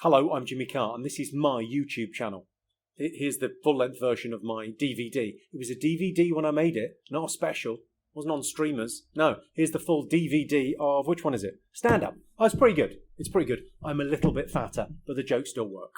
Hello, I'm Jimmy Carr, and this is my YouTube channel. Here's the full-length version of my DVD. It was a DVD when I made it, not a special. It wasn't on streamers. No, here's the full DVD of, which one is it? Stand Up. Oh, it's pretty good. It's pretty good. I'm a little bit fatter, but the jokes still work.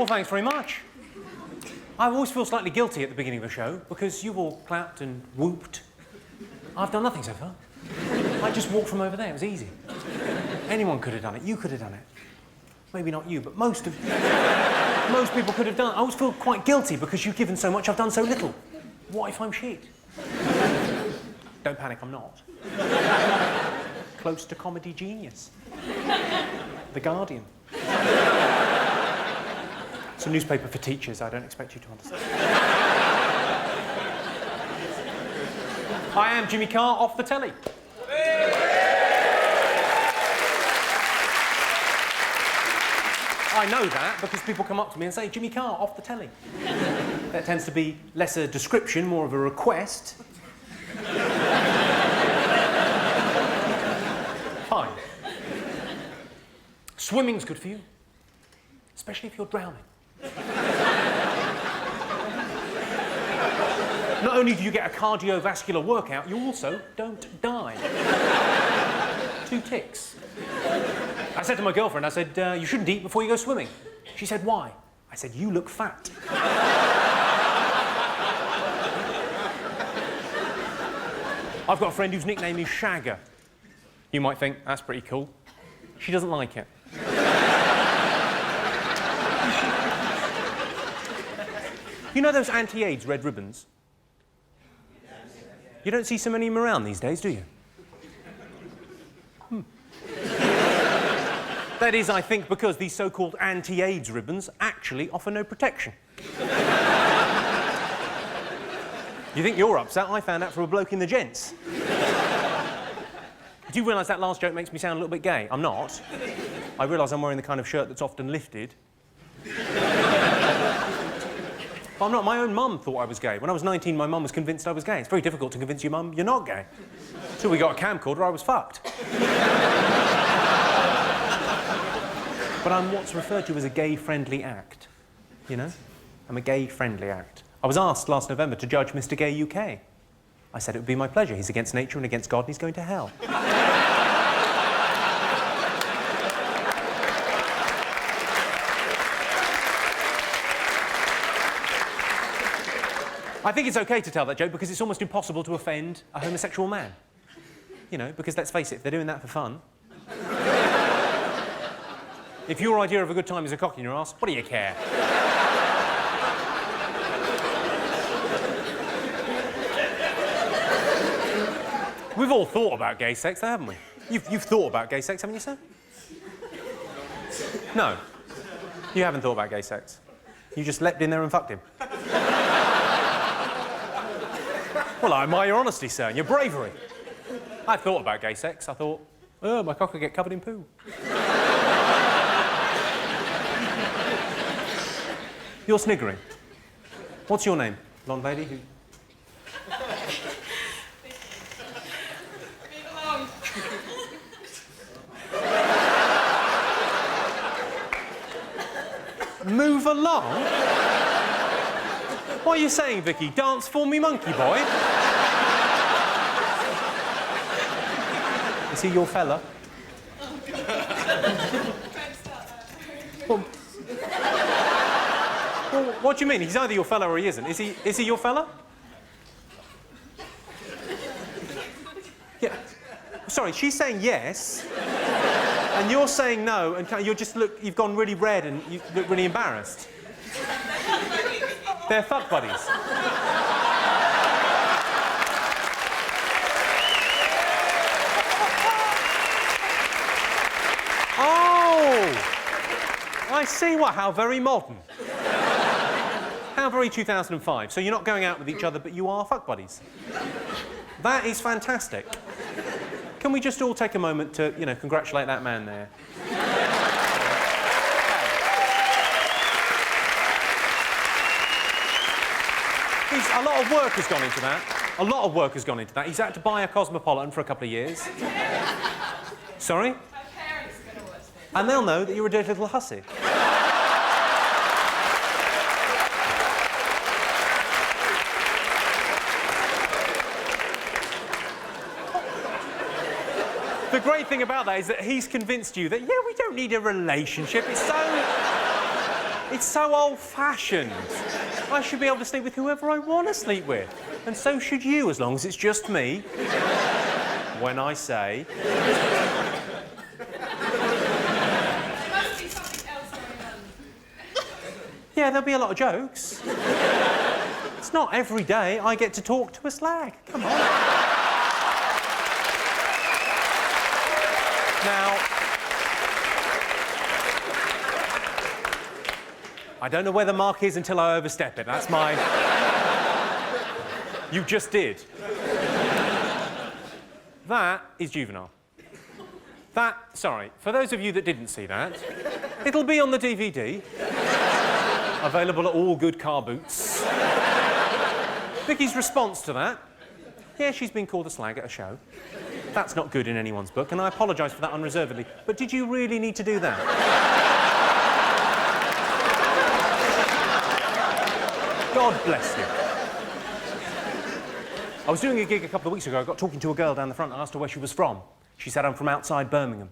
Well, thanks very much. I always feel slightly guilty at the beginning of a show because you all clapped and whooped. I've done nothing so far. I just walked from over there. It was easy. Anyone could have done it. You could have done it. Maybe not you, but most of you. most people could have done. I always feel quite guilty because you've given so much, I've done so little. What if I'm shit? Don't panic, I'm not. Close to comedy genius. The Guardian. It's a newspaper for teachers, I don't expect you to understand. I am Jimmy Carr, off the telly. I know that because people come up to me and say, Jimmy Carr, off the telly. That tends to be less a description, more of a request. Fine. Swimming's good for you, especially if you're drowning. Not only do you get a cardiovascular workout, you also don't die. 2 ticks. I said to my girlfriend, I said, you shouldn't eat before you go swimming. She said, why? I said, you look fat. I've got a friend whose nickname is Shagger. You might think, that's pretty cool. She doesn't like it. You know those anti-AIDS red ribbons? You don't see so many of them around these days, do you? That is, I think, because these so-called anti-AIDS ribbons actually offer no protection. You think you're upset? I found out from a bloke in the gents. Do you realise that last joke makes me sound a little bit gay? I'm not. I realise I'm wearing the kind of shirt that's often lifted. But I'm not. My own mum thought I was gay. When I was 19, my mum was convinced I was gay. It's very difficult to convince your mum you're not gay. Until we got a camcorder, I was fucked. But I'm what's referred to as a gay-friendly act. You know? I'm a gay-friendly act. I was asked last November to judge Mr. Gay UK. I said it would be my pleasure. He's against nature and against God and he's going to hell. I think it's okay to tell that joke because it's almost impossible to offend a homosexual man. You know, because let's face it, if they're doing that for fun... If your idea of a good time is a cock in your arse, what do you care? We've all thought about gay sex, though, haven't we? You've thought about gay sex, haven't you, sir? No. You haven't thought about gay sex. You just leapt in there and fucked him. Well, I admire your honesty, sir, and your bravery. I thought about gay sex. I thought, oh, my cock will get covered in poo. You're sniggering. What's your name, blonde lady? Who... Move along? What are you saying, Vicky? Dance for me, monkey boy? Is he your fella? Well, what do you mean? He's either your fella or he isn't. Is he your fella? Yeah. Sorry, she's saying yes, and you're saying no, and you've gone really red and you look really embarrassed. They're fuck buddies. Oh! I see. What? How very modern. How very 2005. So you're not going out with each other, but you are fuck buddies. That is fantastic. Can we just all take a moment to, you know, congratulate that man there? A lot of work has gone into that. A lot of work has gone into that. He's had to buy a Cosmopolitan for a couple of years. Sorry? Her parents are going to watch this. And they'll know that you're a dirty little hussy. The great thing about that is that he's convinced you that, yeah, we don't need a relationship. It's so old-fashioned. I should be able to sleep with whoever I want to sleep with. And so should you, as long as it's just me. When I say... There must be something else going on. Yeah, there'll be a lot of jokes. It's not every day I get to talk to a slag. Come on. Now, I don't know where the mark is until I overstep it. That's my... You just did. That is juvenile. Sorry, for those of you that didn't see that, it'll be on the DVD. Available at all good car boots. Vicky's response to that, yeah, she's been called a slag at a show. That's not good in anyone's book, and I apologise for that unreservedly. But did you really need to do that? God bless you. I was doing a gig a couple of weeks ago. I got talking to a girl down the front and asked her where she was from. She said, I'm from outside Birmingham.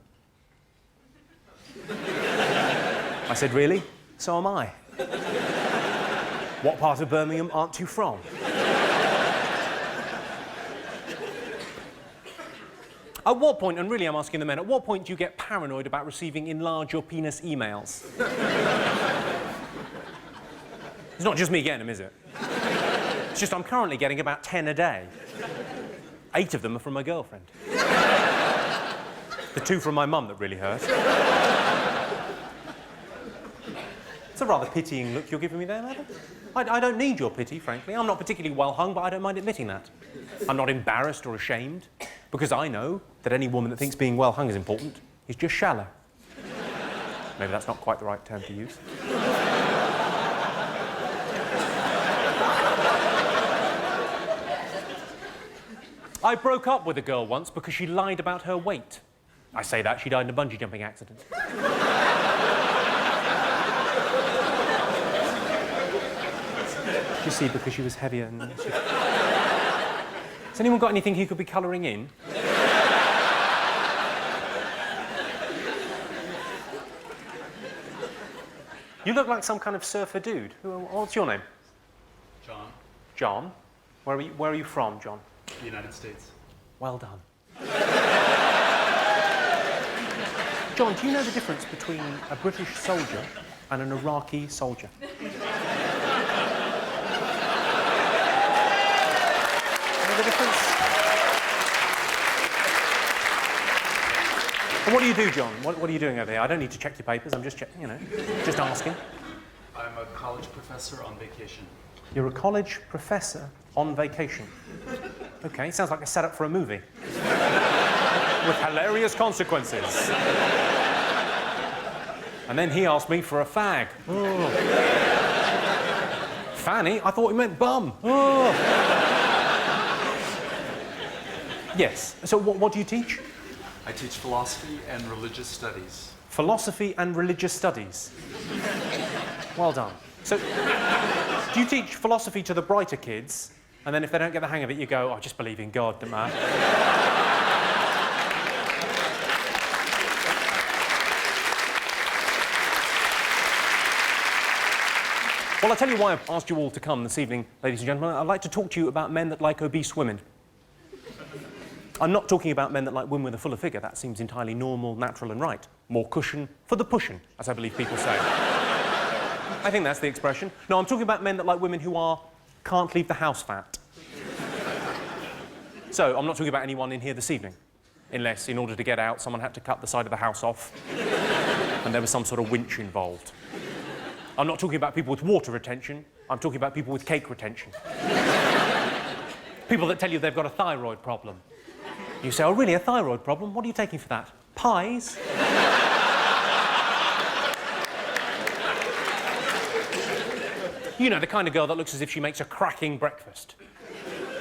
I said, really? So am I. What part of Birmingham aren't you from? At what point, and really I'm asking the men, at what point do you get paranoid about receiving enlarge your penis emails? It's not just me getting them, is it? It's just I'm currently getting about 10 a day. 8 of them are from my girlfriend. The 2 from my mum that really hurt. It's a rather pitying look you're giving me there, madam. I don't need your pity, frankly. I'm not particularly well hung, but I don't mind admitting that. I'm not embarrassed or ashamed, because I know that any woman that thinks being well hung is important is just shallow. Maybe that's not quite the right term to use. I broke up with a girl once because she lied about her weight. I say that, she died in a bungee jumping accident. You see, because she was heavier and... Has anyone got anything he could be colouring in? You look like some kind of surfer dude. What's your name? John. John? Where are you from, John? The United States. Well done. John, do you know the difference between a British soldier and an Iraqi soldier? The difference? And what do you do, John? What are you doing over here? I don't need to check your papers. I'm just checking, just asking. I'm a college professor on vacation. You're a college professor on vacation. Okay, sounds like a setup for a movie. With hilarious consequences. And then he asked me for a fag. Oh. Fanny? I thought he meant bum. Oh. Yes. So what do you teach? I teach philosophy and religious studies. Philosophy and religious studies. Well done. So, do you teach philosophy to the brighter kids, and then if they don't get the hang of it, you go, I just believe in God, don't I? Well, I'll tell you why I've asked you all to come this evening, ladies and gentlemen. I'd like to talk to you about men that like obese women. I'm not talking about men that like women with a fuller figure. That seems entirely normal, natural and right. More cushion for the pushing, as I believe people say. I think that's the expression. No, I'm talking about men that like women who can't leave the house fat. So, I'm not talking about anyone in here this evening. Unless, in order to get out, someone had to cut the side of the house off and there was some sort of winch involved. I'm not talking about people with water retention. I'm talking about people with cake retention. People that tell you they've got a thyroid problem. You say, oh, really, a thyroid problem? What are you taking for that? Pies? You know, the kind of girl that looks as if she makes a cracking breakfast,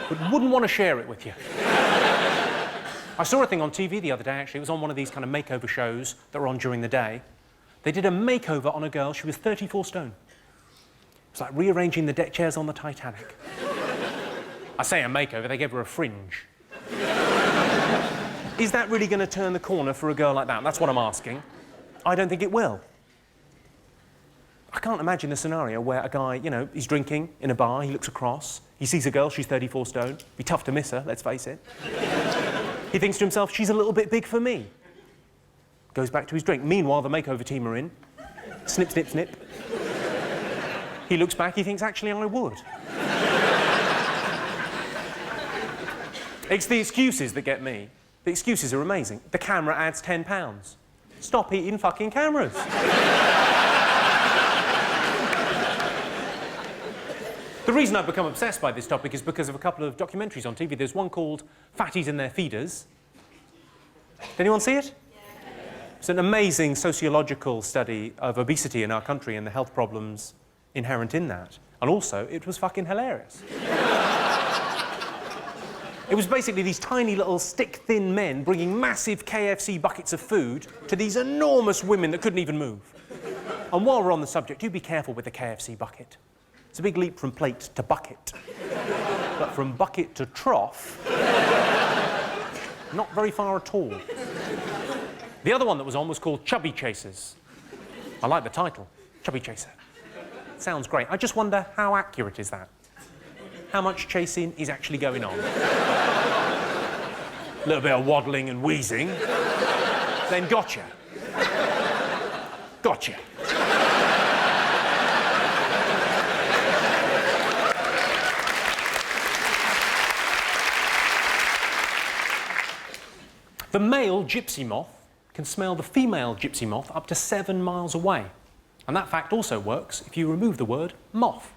but wouldn't want to share it with you. I saw a thing on TV the other day, actually. It was on one of these kind of makeover shows that were on during the day. They did a makeover on a girl. She was 34 stone. It's like rearranging the deck chairs on the Titanic. I say a makeover, they gave her a fringe. Is that really going to turn the corner for a girl like that? That's what I'm asking. I don't think it will. I can't imagine the scenario where a guy, you know, he's drinking in a bar, he looks across, he sees a girl, she's 34 stone. Be tough to miss her, let's face it. He thinks to himself, she's a little bit big for me. Goes back to his drink. Meanwhile, the makeover team are in. Snip, snip, snip. He looks back, he thinks, actually, I would. It's the excuses that get me. The excuses are amazing. The camera adds £10. Stop eating fucking cameras. The reason I've become obsessed by this topic is because of a couple of documentaries on TV. There's one called Fatties and Their Feeders. Did anyone see it? Yeah. It's an amazing sociological study of obesity in our country and the health problems inherent in that. And also, it was fucking hilarious. It was basically these tiny little stick-thin men bringing massive KFC buckets of food to these enormous women that couldn't even move. And while we're on the subject, do be careful with the KFC bucket. It's a big leap from plate to bucket. But from bucket to trough, not very far at all. The other one that was on was called Chubby Chasers. I like the title, Chubby Chaser. Sounds great. I just wonder, how accurate is that? How much chasing is actually going on? A little bit of waddling and wheezing. Then gotcha. Gotcha. The male gypsy moth can smell the female gypsy moth up to 7 miles away. And that fact also works if you remove the word moth.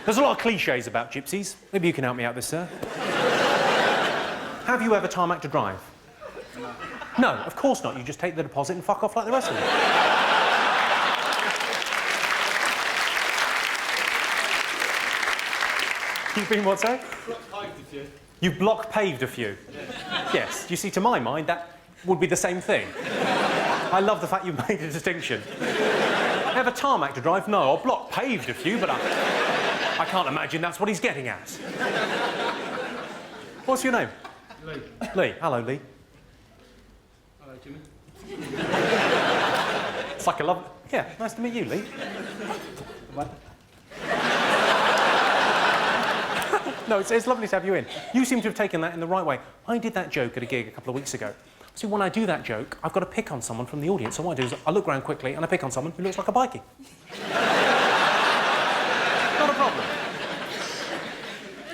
There's a lot of cliches about gypsies. Maybe you can help me out with this, sir. Have you ever tarmacked a drive? No, of course not. You just take the deposit and fuck off like the rest of them. You've been what, sorry? Block-paved a few. You've block-paved a few? Yeah. Yes. You see, to my mind, that would be the same thing. I love the fact you've made a distinction. Ever tarmacked a drive? No, I've block-paved a few, but I can't imagine that's what he's getting at. What's your name? Lee. Lee. Hello, Lee. Hello, Jimmy. It's like a love... Yeah, nice to meet you, Lee. What? No, it's lovely to have you in. You seem to have taken that in the right way. I did that joke at a gig a couple of weeks ago. See, when I do that joke, I've got to pick on someone from the audience. So what I do is I look around quickly and I pick on someone who looks like a bikie. Not a problem.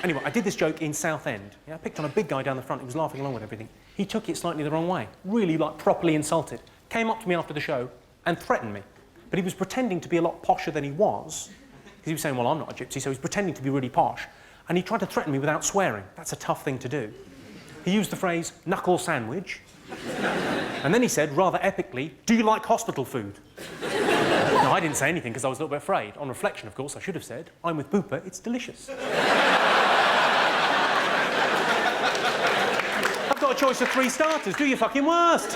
Anyway, I did this joke in Southend. Yeah, I picked on a big guy down the front who was laughing along with everything. He took it slightly the wrong way, really, like, properly insulted. Came up to me after the show and threatened me. But he was pretending to be a lot posher than he was, because he was saying, well, I'm not a gypsy, so he's pretending to be really posh. And he tried to threaten me without swearing. That's a tough thing to do. He used the phrase, knuckle sandwich. And then he said, rather epically, do you like hospital food? No, I didn't say anything because I was a little bit afraid. On reflection, of course, I should have said, I'm with Booper, it's delicious. I've got a choice of 3 starters. Do your fucking worst.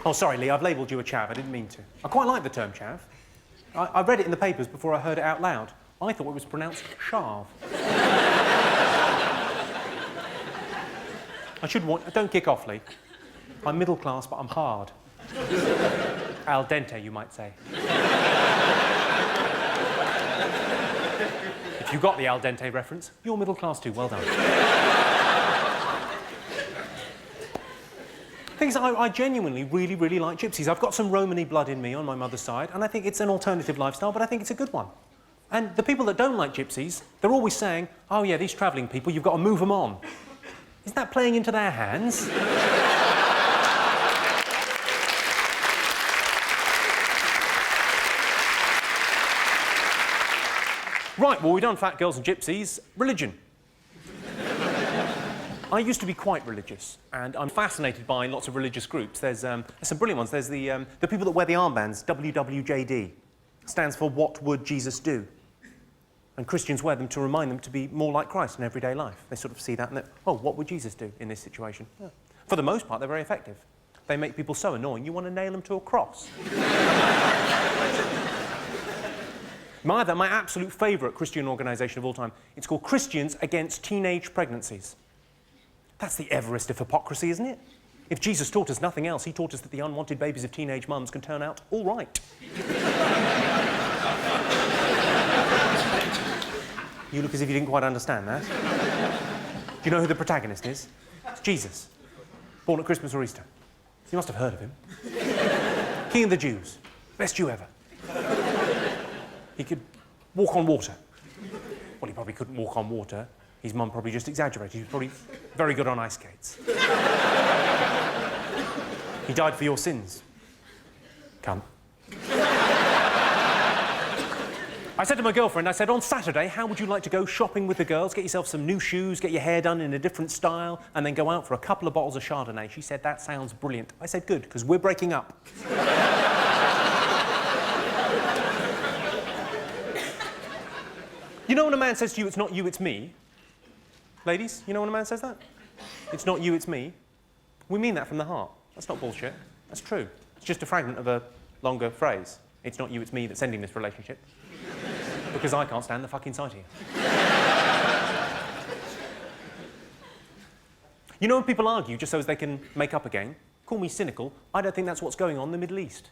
Oh, sorry, Lee, I've labelled you a chav. I didn't mean to. I quite like the term chav. I read it in the papers before I heard it out loud. I thought it was pronounced chav. I should warn... Don't kick off, Lee. I'm middle class, but I'm hard. Al dente, you might say. If you got the al dente reference, you're middle class too. Well done. Things I genuinely really, really like gypsies. I've got some Romany blood in me on my mother's side, and I think it's an alternative lifestyle, but I think it's a good one. And the people that don't like gypsies, they're always saying, oh yeah, these travelling people, you've got to move them on. Isn't that playing into their hands? Right, well, we've done fat girls and gypsies. Religion. I used to be quite religious, and I'm fascinated by lots of religious groups. There's some brilliant ones. There's the people that wear the armbands, WWJD. Stands for What Would Jesus Do? And Christians wear them to remind them to be more like Christ in everyday life. They sort of see that and oh, what would Jesus do in this situation? Yeah. For the most part, they're very effective. They make people so annoying, you want to nail them to a cross. My absolute favourite Christian organisation of all time, it's called Christians Against Teenage Pregnancies. That's the Everest of hypocrisy, isn't it? If Jesus taught us nothing else, he taught us that the unwanted babies of teenage mums can turn out all right. You look as if you didn't quite understand that. you know who the protagonist is? It's Jesus, born at Christmas or Easter. You must have heard of him. King of the Jews, best Jew ever. He could walk on water. Well, he probably couldn't walk on water. His mum probably just exaggerated. He was probably very good on ice skates. He died for your sins. Cunt. I said to my girlfriend, I said, on Saturday, how would you like to go shopping with the girls, get yourself some new shoes, get your hair done in a different style, and then go out for a couple of bottles of Chardonnay? She said, that sounds brilliant. I said, good, because we're breaking up. You know when a man says to you, it's not you, it's me? Ladies, you know when a man says that? It's not you, it's me. We mean that from the heart. That's not bullshit. That's true. It's just a fragment of a longer phrase. It's not you, it's me that's ending this relationship. Because I can't stand the fucking sight of you. You know when people argue just so as they can make up again? Call me cynical. I don't think that's what's going on in the Middle East.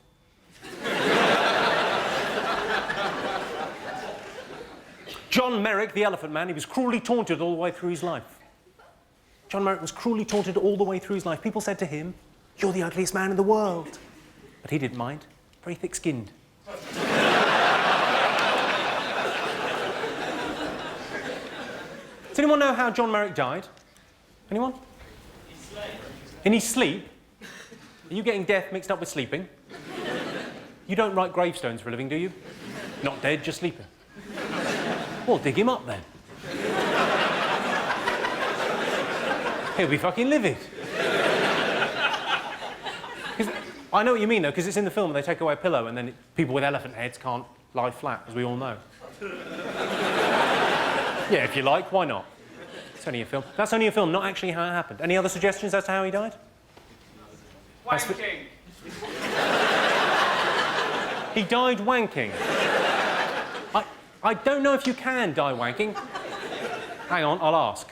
John Merrick, the Elephant Man, he was cruelly taunted all the way through his life. John Merrick was cruelly taunted all the way through his life. People said to him, you're the ugliest man in the world. But he didn't mind. Very thick-skinned. Does anyone know how John Merrick died? Anyone? In his sleep? Are you getting death mixed up with sleeping? You don't write gravestones for a living, do you? Not dead, just sleeping. Well, dig him up then. He'll be fucking livid. I know what you mean, though, because it's in the film and they take away a pillow and then people with elephant heads can't lie flat, as we all know. Yeah, if you like, why not? It's only a film. That's only a film, not actually how it happened. Any other suggestions as to how he died? Wanking. He died wanking. I don't know if you can die wanking. Hang on, I'll ask.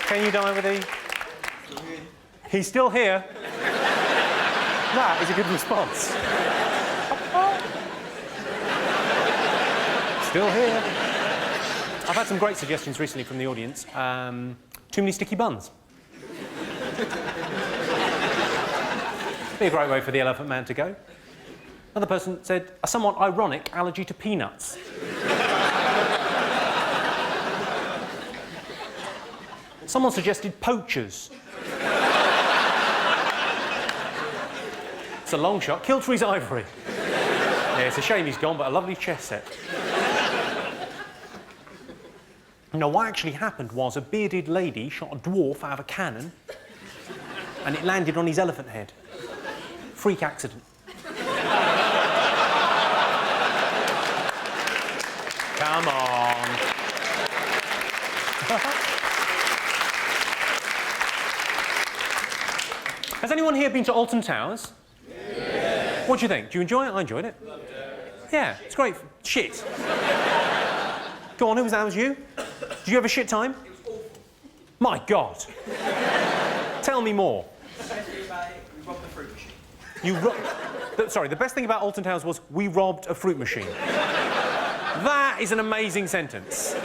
Can you die with a... He's still here. That is a good response. Still here. I've had some great suggestions recently from the audience. Too many sticky buns. Be a great way for the Elephant Man to go. Another person said, a somewhat ironic allergy to peanuts. Someone suggested poachers. It's a long shot. Killed for his ivory. Yeah, it's a shame he's gone, but a lovely chess set. No, what actually happened was a bearded lady shot a dwarf out of a cannon and it landed on his elephant head. Freak accident. Come on. Has anyone here been to Alton Towers? Yeah. What do you think? Do you enjoy it? I enjoyed it. Yeah, it's great. Shit. Go on, who was that? Was you? Did you have a shit time? It was awful. My God. Tell me more. We robbed the fruit machine. Sorry, the best thing about Alton Towers was we robbed a fruit machine. That is an amazing sentence.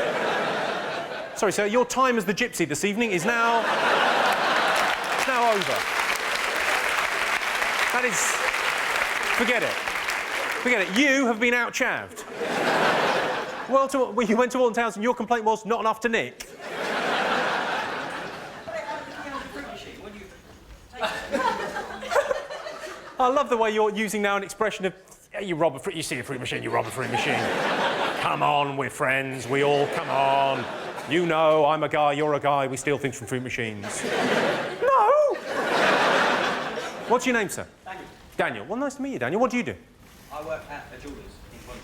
Sorry, sir, your time as the gypsy this evening is now... it's now over. That is... Forget it. Forget it. You have been out-chavved. Well, you went to Alton Towers and your complaint was not enough to nick. I love the way you're using now an expression of, yeah, you see a fruit machine, you rob a fruit machine. Come on, we're friends, we all, come on. You know, I'm a guy, you're a guy, we steal things from fruit machines. No! What's your name, sir? Daniel. Daniel. Well, nice to meet you, Daniel. What do you do? I work at a jeweller's in Bunch.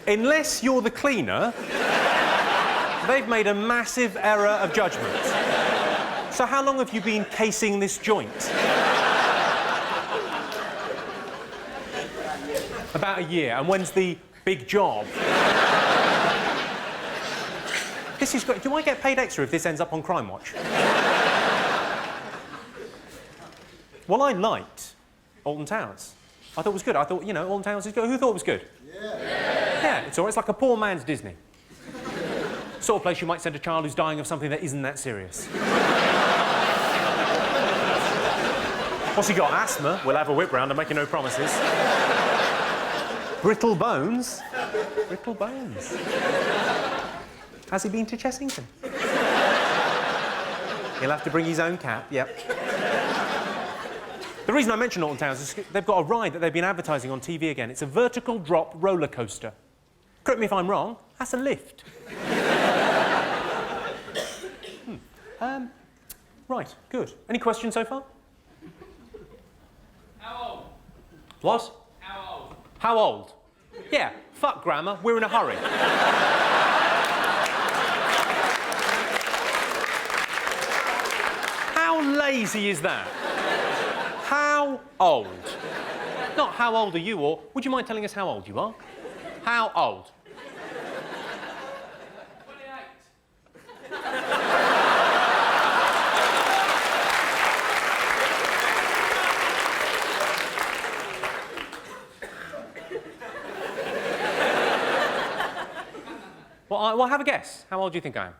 Unless you're the cleaner, they've made a massive error of judgment. So how long have you been casing this joint? About a year. And when's the big job? This is great. Do I get paid extra if this ends up on Crime Watch? Well, I liked Alton Towers. I thought it was good. I thought, you know, Alton Towers is good. Who thought it was good? Yeah, it's all right. It's like a poor man's Disney. Sort of place you might send a child who's dying of something that isn't that serious. What's he got? Asthma? We'll have a whip round. I'm making no promises. Brittle bones? Brittle bones. Has he been to Chessington? He'll have to bring his own cap, yep. The reason I mention Alton Towers is they've got a ride that they've been advertising on TV again. It's a vertical drop roller coaster. Correct me if I'm wrong, that's a lift. Right, good. Any questions so far? How old? What? How old? How old? Yeah, fuck grammar, we're in a hurry. How lazy is that? How old? Not how old are you, or would you mind telling us how old you are? How old? 28. Well, have a guess. How old do you think I am?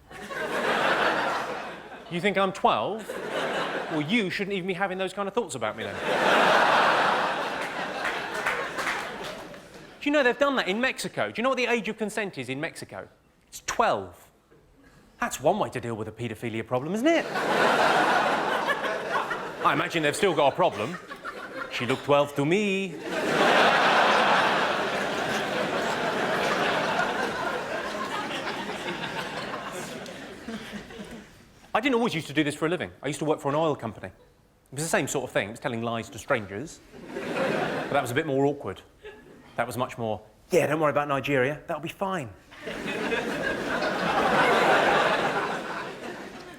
12. You think I'm 12? Well, you shouldn't even be having those kind of thoughts about me then. Do you know they've done that in Mexico? Do you know what the age of consent is in Mexico? It's 12. That's one way to deal with a paedophilia problem, isn't it? I imagine they've still got a problem. She looked 12 to me. I didn't always used to do this for a living. I used to work for an oil company. It was the same sort of thing. It was telling lies to strangers. But that was a bit more awkward. That was much more, yeah, don't worry about Nigeria. That'll be fine.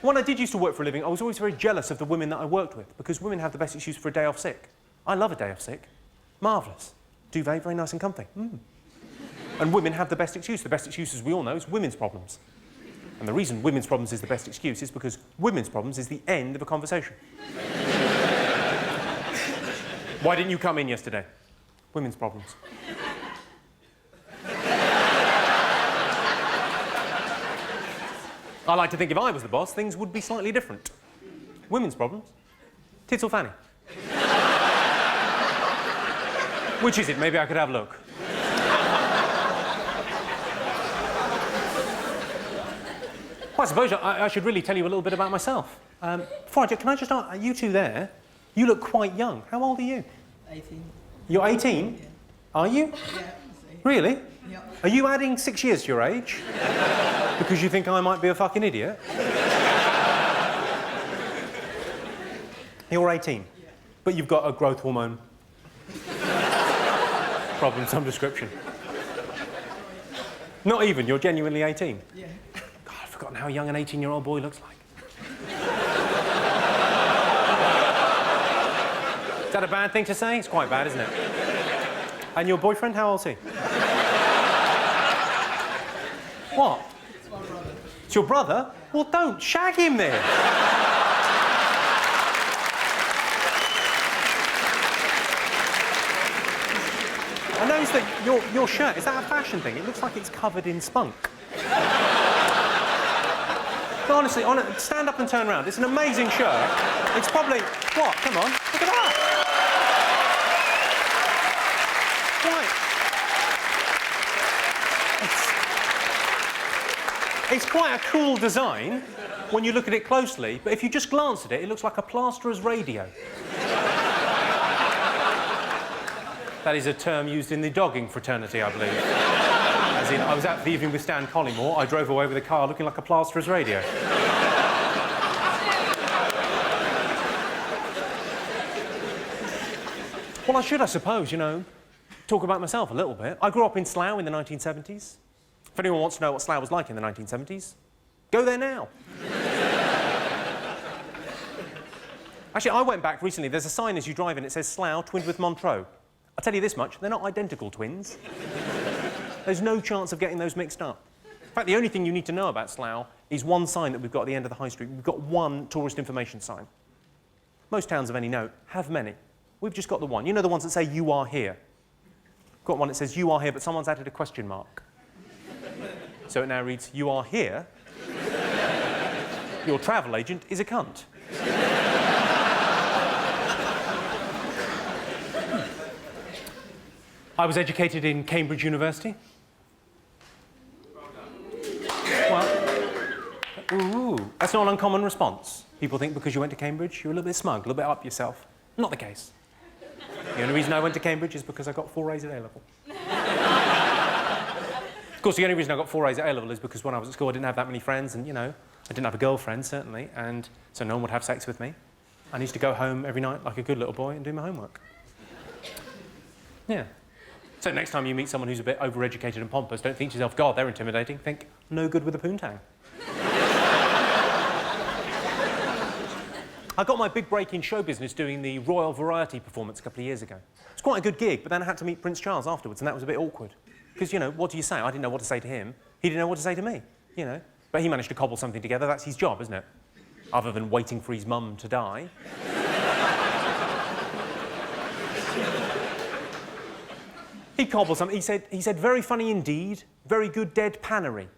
When I did used to work for a living, I was always very jealous of the women that I worked with because women have the best excuse for a day off sick. I love a day off sick. Marvellous. Duvet, very nice and comfy. And women have the best excuse. The best excuse, as we all know, is women's problems. And the reason women's problems is the best excuse is because women's problems is the end of a conversation. Why didn't you come in yesterday? Women's problems. I like to think if I was the boss, things would be slightly different. Women's problems? Tits or fanny? Which is it? Maybe I could have a look. Well, I suppose I should really tell you a little bit about myself. Before I do, can I just ask, you two there, you look quite young. How old are you? 18. You're 18? Yeah. Are you? Yeah. Really? Yeah. Are you adding 6 years to your age? Because you think I might be a fucking idiot? You're 18? Yeah. But you've got a growth hormone problem of some description. Not even, you're genuinely 18? Yeah. God, I've forgotten how young an 18-year-old boy looks like. Is that a bad thing to say? It's quite bad, isn't it? And your boyfriend, how old is he? What? It's my brother. It's your brother? Well, don't shag him then. I noticed that your shirt, is that a fashion thing? It looks like it's covered in spunk. No, honestly, stand up and turn around. It's an amazing shirt. It's probably... What? Come on. Look at that. It's quite a cool design when you look at it closely, but if you just glance at it, it looks like a Plasterers Radio. That is a term used in the dogging fraternity, I believe. As in, I was out for the evening with Stan Collymore, I drove away with a car looking like a Plasterers Radio. Well, I should, I suppose, you know, talk about myself a little bit. I grew up in Slough in the 1970s. If anyone wants to know what Slough was like in the 1970s, go there now. Actually, I went back recently. There's a sign as you drive in, it says Slough, twinned with Montreux. I'll tell you this much, they're not identical twins. There's no chance of getting those mixed up. In fact, the only thing you need to know about Slough is one sign that we've got at the end of the high street. We've got one tourist information sign. Most towns of any note have many. We've just got the one. You know the ones that say, you are here? Got one that says, you are here, but someone's added a question mark. So it now reads, you are here. Your travel agent is a cunt. I was educated in Cambridge University. Well, ooh, that's not an uncommon response. People think because you went to Cambridge, you're a little bit smug, a little bit up yourself. Not the case. The only reason I went to Cambridge is because I got 4 A's at A-level. Of course, the only reason I got 4 A's at A-level is because when I was at school, I didn't have that many friends, and, you know, I didn't have a girlfriend, certainly, and so no one would have sex with me. I used to go home every night like a good little boy and do my homework. Yeah. So next time you meet someone who's a bit overeducated and pompous, don't think to yourself, God, they're intimidating. Think, no good with a poontang. I got my big break in show business doing the Royal Variety performance a couple of years ago. It was quite a good gig, but then I had to meet Prince Charles afterwards, and that was a bit awkward. Because, you know, what do you say? I didn't know what to say to him. He didn't know what to say to me, you know. But he managed to cobble something together. That's his job, isn't it? Other than waiting for his mum to die. He cobbled something. He said, very funny indeed, very good deadpanery.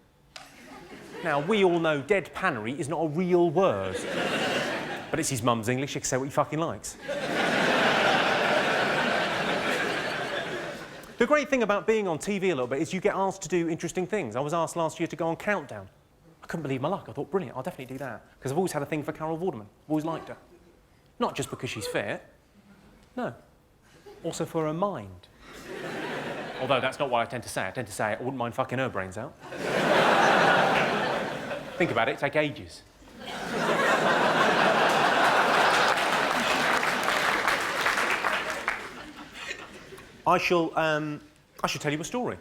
Now, we all know deadpanery is not a real word. But it's his mum's English, he can say what he fucking likes. The great thing about being on TV a little bit is you get asked to do interesting things. I was asked last year to go on Countdown. I couldn't believe my luck. I thought, brilliant, I'll definitely do that. Because I've always had a thing for Carol Vorderman. I've always liked her. Not just because she's fit. No. Also for her mind. Although that's not what I tend to say. I tend to say I wouldn't mind fucking her brains out. Think about it, it'd take ages. I shall tell you a story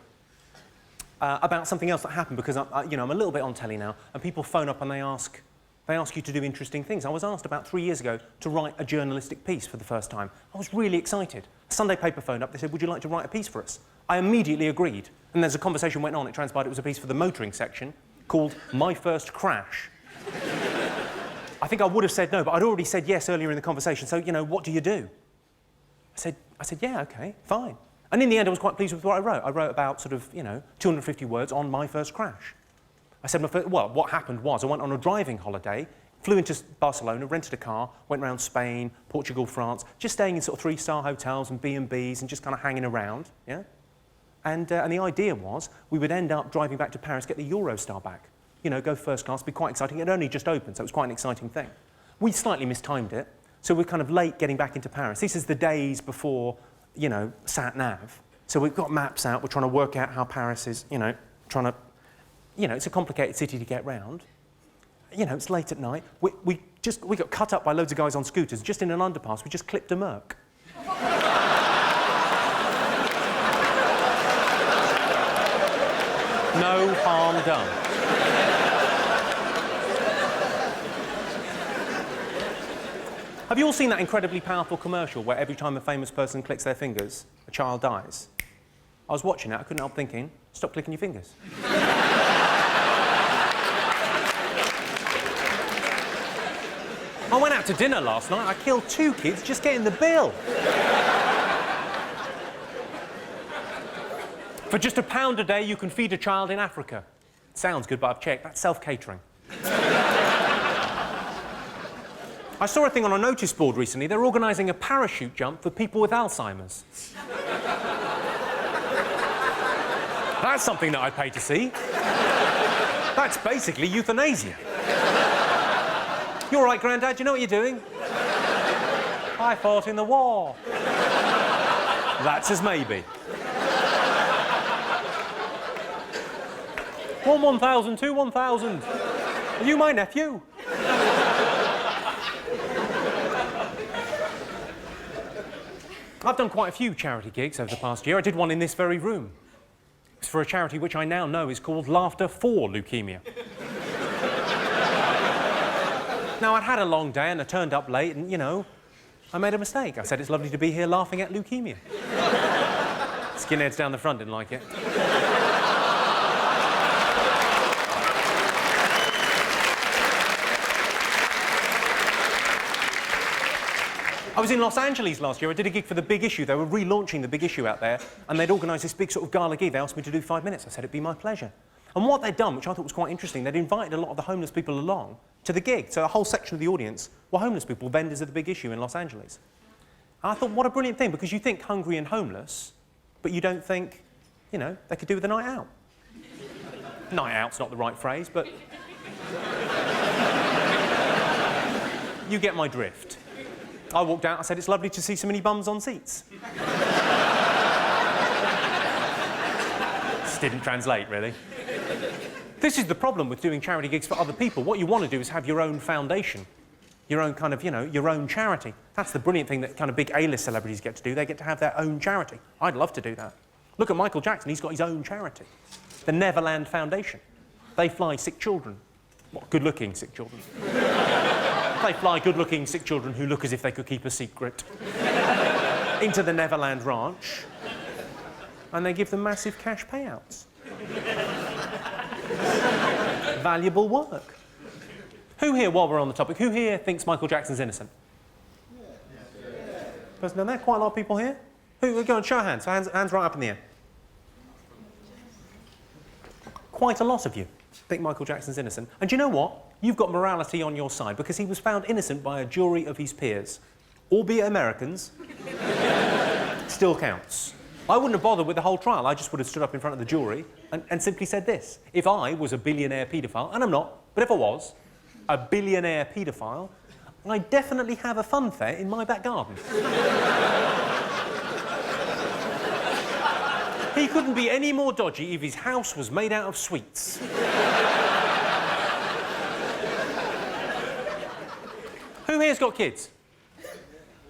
about something else that happened because you know, I'm a little bit on telly now, and people phone up and they ask you to do interesting things. I was asked about 3 years ago to write a journalistic piece for the first time. I was really excited. A Sunday paper phoned up. They said, "Would you like to write a piece for us?" I immediately agreed, and as a conversation went on, it transpired it was a piece for the motoring section called "My First Crash." I think I would have said no, but I'd already said yes earlier in the conversation. So, you know, what do you do? I said, yeah, OK, fine. And in the end, I was quite pleased with what I wrote. I wrote about sort of, you know, 250 words on my first crash. I said, well, what happened was I went on a driving holiday, flew into Barcelona, rented a car, went around Spain, Portugal, France, just staying in sort of 3-star hotels and B&Bs and just kind of hanging around, yeah? And the idea was we would end up driving back to Paris, get the Eurostar back. You know, go first class, be quite exciting. It only just opened, so it was quite an exciting thing. We slightly mistimed it. So we're kind of late getting back into Paris. This is the days before, you know, sat-nav. So we've got maps out. We're trying to work out how Paris is, you know, it's a complicated city to get round. You know, it's late at night. We got cut up by loads of guys on scooters. Just in an underpass, we just clipped a Merc. No harm done. Have you all seen that incredibly powerful commercial where every time a famous person clicks their fingers, a child dies? I was watching it, I couldn't help thinking, stop clicking your fingers. I went out to dinner last night, I killed 2 kids just getting the bill. For just £1 a day, you can feed a child in Africa. Sounds good, but I've checked, that's self-catering. I saw a thing on a notice board recently. They're organising a parachute jump for people with Alzheimer's. That's something that I'd pay to see. That's basically euthanasia. You all right, Grandad? Do you know what you're doing? I fought in the war. That's as maybe. 1,000, 2, 1,000. Are you my nephew? I've done quite a few charity gigs over the past year. I did one in this very room. It's for a charity which I now know is called Laughter for Leukemia. Now, I'd had a long day and I turned up late and, you know, I made a mistake. I said it's lovely to be here laughing at leukemia. Skinheads down the front didn't like it. I was in Los Angeles last year. I did a gig for The Big Issue. They were relaunching The Big Issue out there, and they'd organised this big sort of gala gig. They asked me to do 5 minutes. I said it'd be my pleasure. And what they'd done, which I thought was quite interesting, they'd invited a lot of the homeless people along to the gig. So a whole section of the audience were homeless people, vendors of The Big Issue in Los Angeles. And I thought, what a brilliant thing, because you think hungry and homeless, but you don't think, you know, they could do with a night out. Night out's not the right phrase, but you get my drift. I walked out, I said, it's lovely to see so many bums on seats. This didn't translate, really. This is the problem with doing charity gigs for other people. What you want to do is have your own foundation, your own kind of, you know, your own charity. That's the brilliant thing that kind of big A-list celebrities get to do. They get to have their own charity. I'd love to do that. Look at Michael Jackson, he's got his own charity. The Neverland Foundation. They fly sick children. What, good-looking sick children. They fly good-looking sick children who look as if they could keep a secret into the Neverland Ranch, and they give them massive cash payouts. Valuable work. Who here, while we're on the topic, who here thinks Michael Jackson's innocent? There's no there? Quite a lot of people here? Who? Go on, show of hands. Hands right up in the air. Quite a lot of you think Michael Jackson's innocent. And do you know what? You've got morality on your side, because he was found innocent by a jury of his peers. Albeit Americans, still counts. I wouldn't have bothered with the whole trial. I just would have stood up in front of the jury and simply said this. If I was a billionaire paedophile, and I'm not, but if I was a billionaire paedophile, I definitely have a fun fair in my back garden. He couldn't be any more dodgy if his house was made out of sweets. Who here's got kids?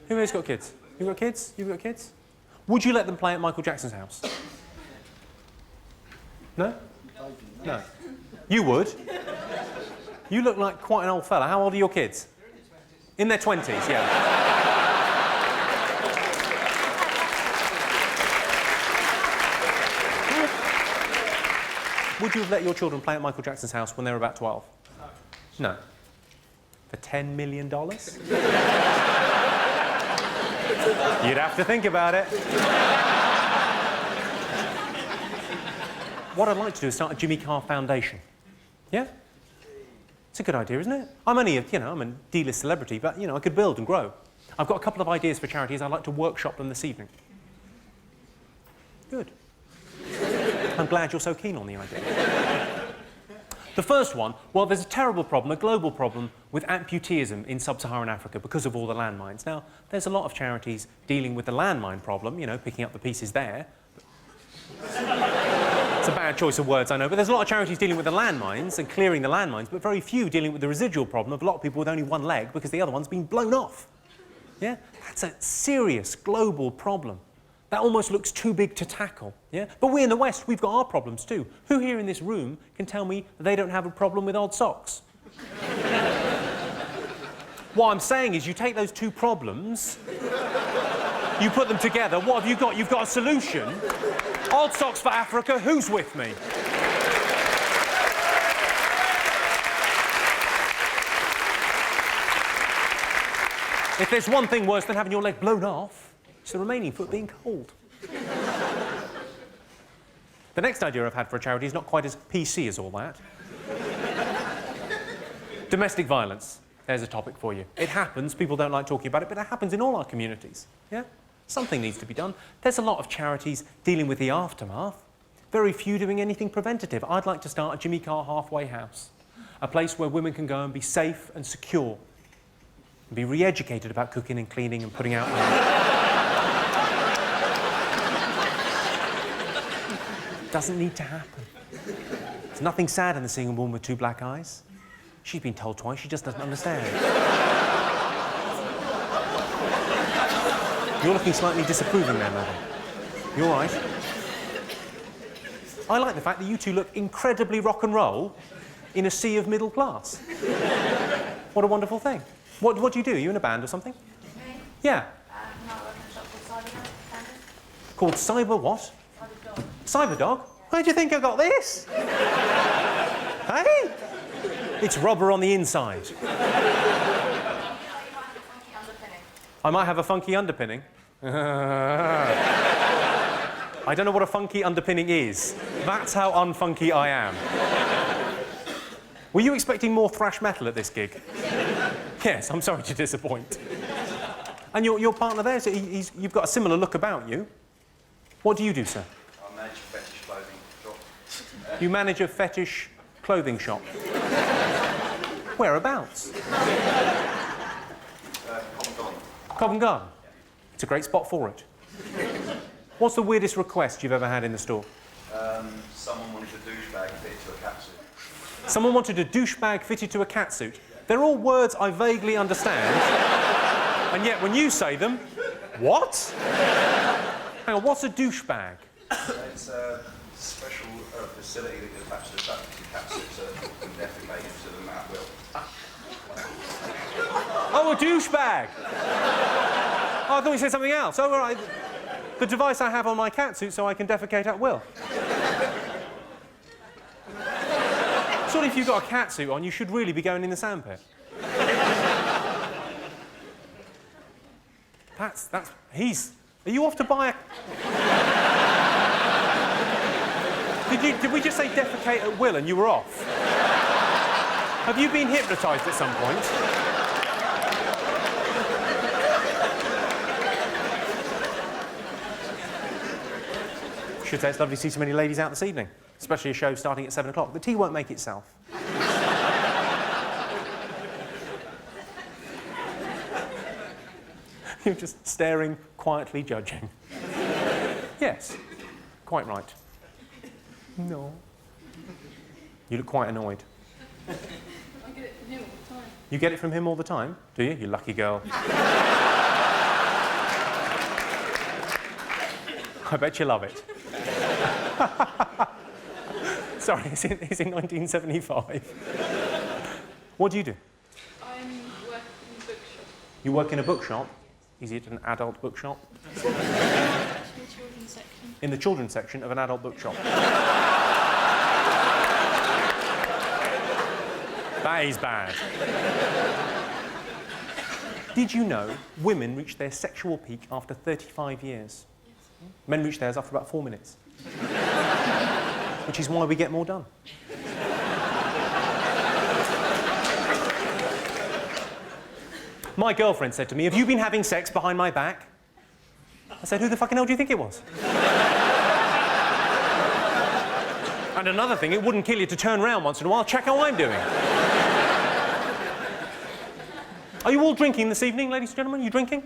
Who here's got kids? You've got kids? You've got kids? Would you let them play at Michael Jackson's house? No? No. You would? You look like quite an old fella. How old are your kids? In their 20s, yeah. Would you have let your children play at Michael Jackson's house when they were about 12? No. For $10 million? You'd have to think about it. What I'd like to do is start a Jimmy Carr Foundation. Yeah? It's a good idea, isn't it? I'm only I'm a D-list celebrity, but, I could build and grow. I've got a couple of ideas for charities. I'd like to workshop them this evening. Good. I'm glad you're so keen on the idea. The first one, well, there's a terrible problem, a global problem, with amputeeism in sub-Saharan Africa because of all the landmines. Now, there's a lot of charities dealing with the landmine problem, picking up the pieces there. It's a bad choice of words, I know, but there's a lot of charities dealing with the landmines and clearing the landmines, but very few dealing with the residual problem of a lot of people with only one leg because the other one's been blown off. Yeah? That's a serious global problem. That almost looks too big to tackle, yeah? But we in the West, we've got our problems too. Who here in this room can tell me they don't have a problem with odd socks? What I'm saying is you take those two problems, you put them together, what have you got? You've got a solution. Odd socks for Africa, who's with me? If there's one thing worse than having your leg blown off, it's the remaining foot being cold. The next idea I've had for a charity is not quite as PC as all that. Domestic violence. There's a topic for you. It happens, people don't like talking about it, but it happens in all our communities, yeah? Something needs to be done. There's a lot of charities dealing with the aftermath. Very few doing anything preventative. I'd like to start a Jimmy Carr halfway house. A place where women can go and be safe and secure. And be re-educated about cooking and cleaning and putting out... Doesn't need to happen. There's nothing sadder than seeing a woman with two black eyes. She's been told twice, she just doesn't understand. You're looking slightly disapproving there, madam. You all right? I like the fact that you two look incredibly rock and roll in a sea of middle class. What a wonderful thing. What do you do? Are you in a band or something? Me? Yeah. No, I work in a shop called Called Cyber what? Cyberdog. Cyberdog? Where do you think I got this? Hey? It's rubber on the inside. I might have a funky underpinning. I don't know what a funky underpinning is. That's how unfunky I am. Were you expecting more thrash metal at this gig? Yes, I'm sorry to disappoint. And your partner there, so you've got a similar look about you. What do you do, sir? I manage a fetish clothing shop. You manage a fetish clothing shop. Whereabouts? Covent Garden. Covent Garden. It's a great spot for it. What's the weirdest request you've ever had in the store? Someone wanted a douchebag fitted to a catsuit. Someone wanted a douchebag fitted to a catsuit. They're all words I vaguely understand, and yet when you say them, what? Hang on, what's a douchebag? It's a special facility that you attach to the catsuit so that you can defecate into them at will. Oh, a douchebag! Oh, I thought you said something else. Oh, all right. The device I have on my catsuit so I can defecate at will. Surely if you've got a catsuit on, you should really be going in the sandpit. Are you off to buy a... Did we just say defecate at will and you were off? Have you been hypnotised at some point? Should say it's lovely to see so many ladies out this evening, especially a show starting at 7 o'clock. The tea won't make itself. You're just staring, quietly judging. Yes, quite right. No. You look quite annoyed. I get it from him all the time. You get it from him all the time, do you? You lucky girl. I bet you love it. Sorry, it's in 1975. What do you do? I work in a bookshop. You work in a bookshop? Is it an adult bookshop? In the children's section. In the children's section of an adult bookshop. That is bad. Did you know women reach their sexual peak after 35 years? Men reach theirs after about 4 minutes. Which is why we get more done. My girlfriend said to me, "Have you been having sex behind my back?" I said, "Who the fucking hell do you think it was?" And another thing, it wouldn't kill you to turn around once in a while, check how I'm doing. Are you all drinking this evening, ladies and gentlemen? You drinking?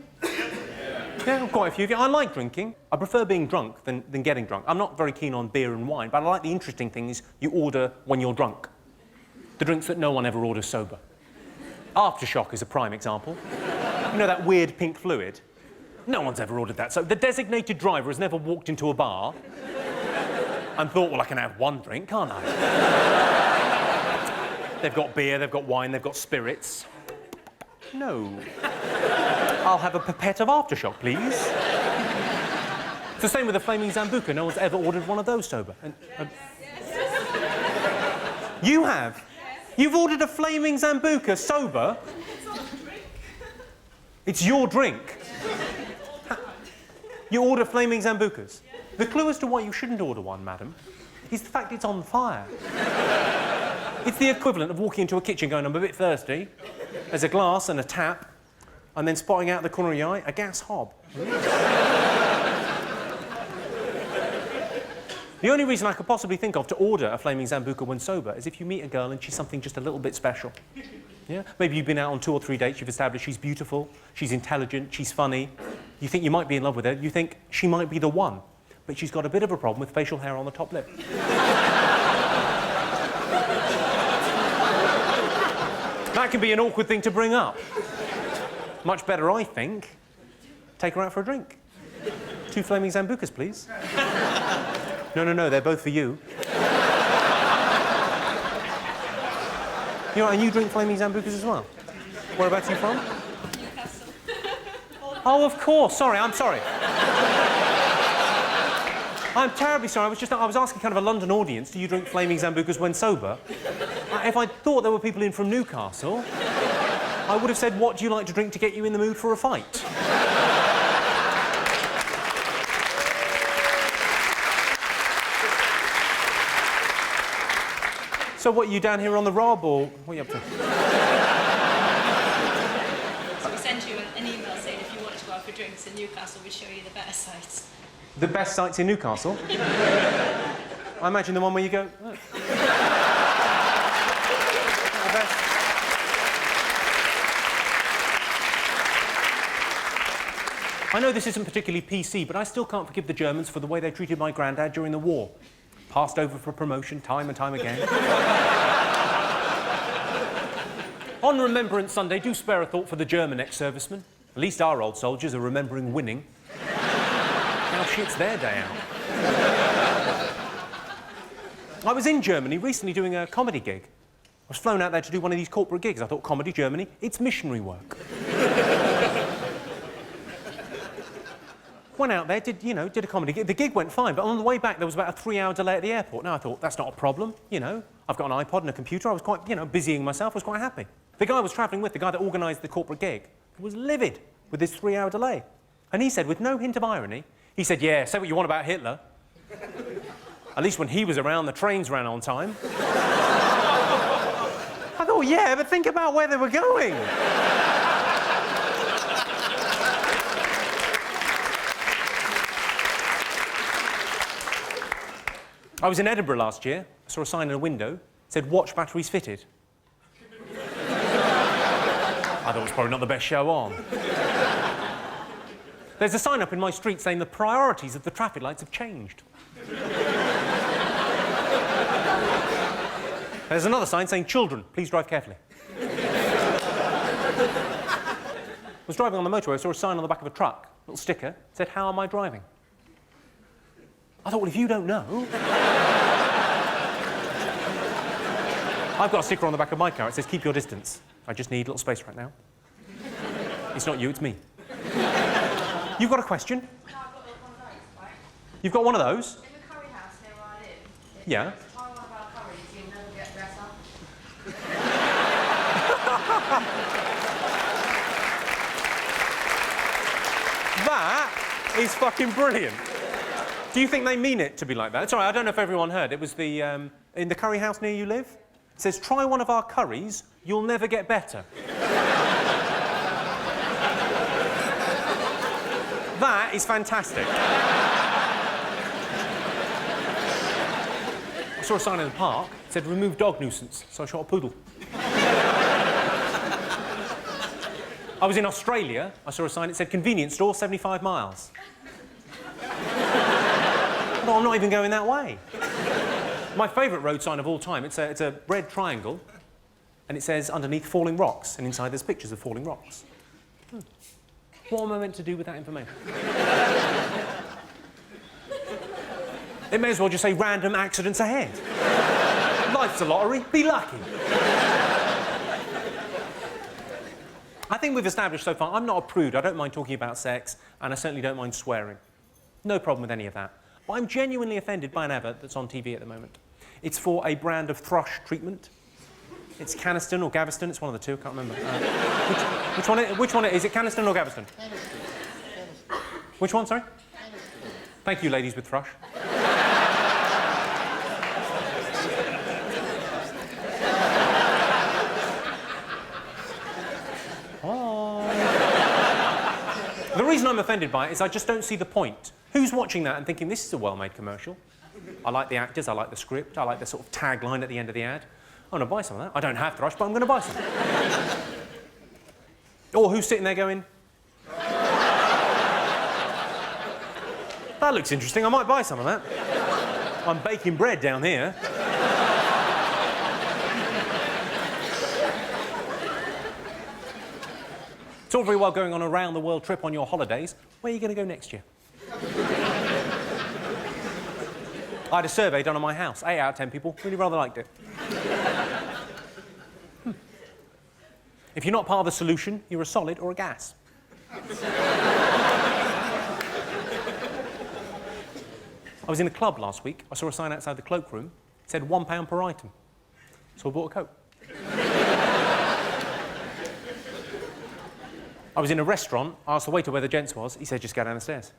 Yeah, quite a few of you. I like drinking. I prefer being drunk than getting drunk. I'm not very keen on beer and wine, but I like the interesting thing is you order when you're drunk. The drinks that no one ever orders sober. Aftershock is a prime example. You know that weird pink fluid? No one's ever ordered that. So the designated driver has never walked into a bar and thought, well, I can have one drink, can't I? They've got beer, they've got wine, they've got spirits. No. I'll have a pipette of Aftershock, please. It's the same with the Flaming Zambuca. No one's ever ordered one of those sober. You have? You've ordered a Flaming Zambuca sober? It's your drink. You order Flaming Zambucas? The clue as to why you shouldn't order one, madam, is the fact it's on fire. It's the equivalent of walking into a kitchen going, I'm a bit thirsty. There's a glass and a tap, and then spotting out the corner of your eye, a gas hob. The only reason I could possibly think of to order a Flaming Zambuca when sober is if you meet a girl and she's something just a little bit special. Yeah? Maybe you've been out on 2 or 3 dates, you've established she's beautiful, she's intelligent, she's funny. You think you might be in love with her, you think she might be the one, but she's got a bit of a problem with facial hair on the top lip. That can be an awkward thing to bring up. Much better, I think, take her out for a drink. 2 Flaming Zambucas, please. No, they're both for you. You know, and you drink Flaming Zambucas as well? Whereabouts are you from? Newcastle. Oh, of course. Sorry, I'm sorry. I'm terribly sorry. I was asking kind of a London audience, do you drink Flaming Zambucas when sober? If I thought there were people in from Newcastle... I would have said, what do you like to drink to get you in the mood for a fight? So what, are you down here on the Rob, or what are you up to? So we sent you an email saying if you wanted to go out for drinks in Newcastle, we'd show you the better sites. The best sites in Newcastle? I imagine the one where you go... Oh. The best. I know this isn't particularly PC, but I still can't forgive the Germans for the way they treated my granddad during the war. Passed over for promotion time and time again. On Remembrance Sunday, do spare a thought for the German ex-servicemen. At least our old soldiers are remembering winning. Now shit's their day out. I was in Germany recently doing a comedy gig. I was flown out there to do one of these corporate gigs. I thought, comedy, Germany, it's missionary work. Went out there, did a comedy gig. The gig went fine, but on the way back, there was about a 3-hour delay at the airport. Now, I thought, that's not a problem, I've got an iPod and a computer. I was quite, busying myself. I was quite happy. The guy I was travelling with, the guy that organised the corporate gig, was livid with this 3-hour delay. And he said, with no hint of irony, he said, yeah, say what you want about Hitler. At least when he was around, the trains ran on time. I thought, yeah, but think about where they were going. I was in Edinburgh last year. I saw a sign in a window. It said, watch batteries fitted. I thought it was probably not the best show on. There's a sign up in my street saying the priorities of the traffic lights have changed. There's another sign saying, children, please drive carefully. I was driving on the motorway, I saw a sign on the back of a truck, a little sticker, it said, how am I driving? I thought, well, if you don't know... I've got a sticker on the back of my car. It says, keep your distance. I just need a little space right now. It's not you, it's me. You've got a question? No, I've got one of those, right? You've got one of those? In the curry house near where I live. Yeah. Try one of our curries, you'll never get better. That is fucking brilliant. Do you think they mean it to be like that? Sorry, I don't know if everyone heard. It was the, in the curry house near you live. It says, try one of our curries, you'll never get better. That is fantastic. I saw a sign in the park. It said, remove dog nuisance. So I shot a poodle. I was in Australia. I saw a sign. It said, convenience store, 75 miles. No, I'm not even going that way. My favourite road sign of all time, it's a red triangle, and it says underneath falling rocks, and inside there's pictures of falling rocks. What am I meant to do with that information? It may as well just say random accidents ahead. Life's a lottery, be lucky. I think we've established so far, I'm not a prude, I don't mind talking about sex, and I certainly don't mind swearing. No problem with any of that. But I'm genuinely offended by an advert that's on TV at the moment. It's for a brand of thrush treatment. It's Caniston or Gaveston, it's one of the two, I can't remember. Which one is it, Caniston or Gaveston? Which one, sorry? Thank you, ladies with thrush. The reason I'm offended by it is I just don't see the point. Who's watching that and thinking, this is a well-made commercial? I like the actors, I like the script, I like the sort of tagline at the end of the ad. I'm going to buy some of that. I don't have thrush, but I'm going to buy some. Or who's sitting there going, that looks interesting, I might buy some of that. I'm baking bread down here. It's all very well going on a round-the-world trip on your holidays. Where are you going to go next year? I had a survey done on my house. 8 out of 10 people really rather liked it. If you're not part of the solution, you're a solid or a gas. I was in a club last week. I saw a sign outside the cloakroom. It said £1 per item. So I bought a coat. I was in a restaurant, I asked the waiter where the gents was, he said, just go down the stairs.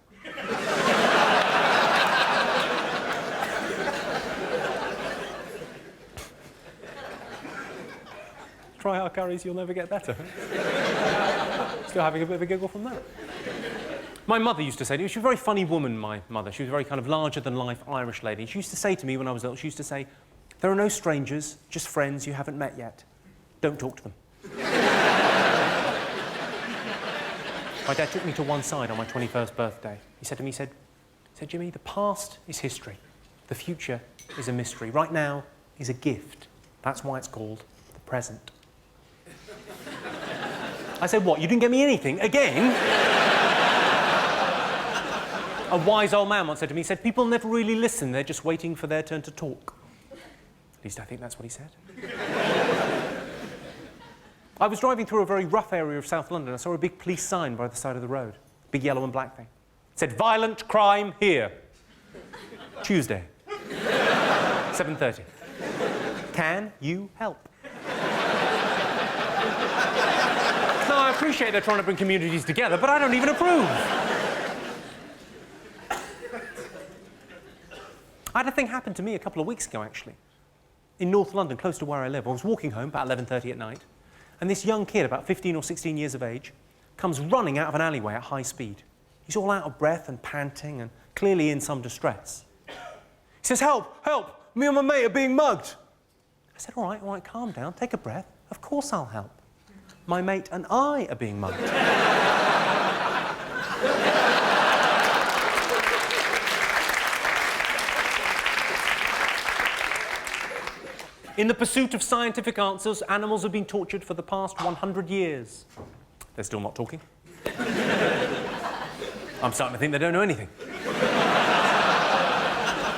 Try our curries, you'll never get better. Still having a bit of a giggle from that. My mother used to say to me, she was a very funny woman, my mother. She was a very kind of larger-than-life Irish lady. She used to say to me when I was little, she used to say, there are no strangers, just friends you haven't met yet. Don't talk to them. My dad took me to one side on my 21st birthday. He said to me, he said, Jimmy, the past is history. The future is a mystery. Right now is a gift. That's why it's called the present. I said, what, you didn't get me anything? Again? A wise old man once said to me, he said, people never really listen, they're just waiting for their turn to talk. At least I think that's what he said. I was driving through a very rough area of South London. I saw a big police sign by the side of the road. Big yellow and black thing. It said, violent crime here. Tuesday. 7:30. Can you help? No, I appreciate they're trying to bring communities together, but I don't even approve. I had a thing happen to me a couple of weeks ago, actually. In North London, close to where I live. I was walking home about 11:30 at night, and this young kid, about 15 or 16 years of age, comes running out of an alleyway at high speed. He's all out of breath and panting and clearly in some distress. He says, help, help, me and my mate are being mugged. I said, all right, calm down, take a breath. Of course I'll help. My mate and I are being mugged. In the pursuit of scientific answers, animals have been tortured for the past 100 years. They're still not talking. I'm starting to think they don't know anything.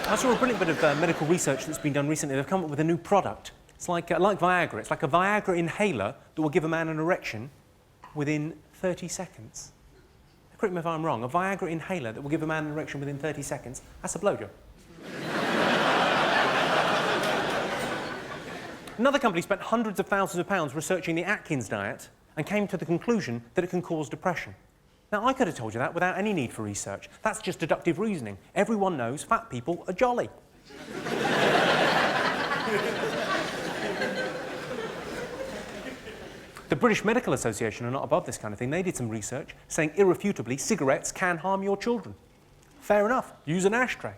I saw a brilliant bit of medical research that's been done recently. They've come up with a new product. It's like Viagra. It's like a Viagra inhaler that will give a man an erection within 30 seconds. Correct me if I'm wrong. A Viagra inhaler that will give a man an erection within 30 seconds. That's a blowjob. Another company spent hundreds of thousands of pounds researching the Atkins diet and came to the conclusion that it can cause depression. Now, I could have told you that without any need for research. That's just deductive reasoning. Everyone knows fat people are jolly. The British Medical Association are not above this kind of thing. They did some research saying irrefutably cigarettes can harm your children. Fair enough. Use an ashtray.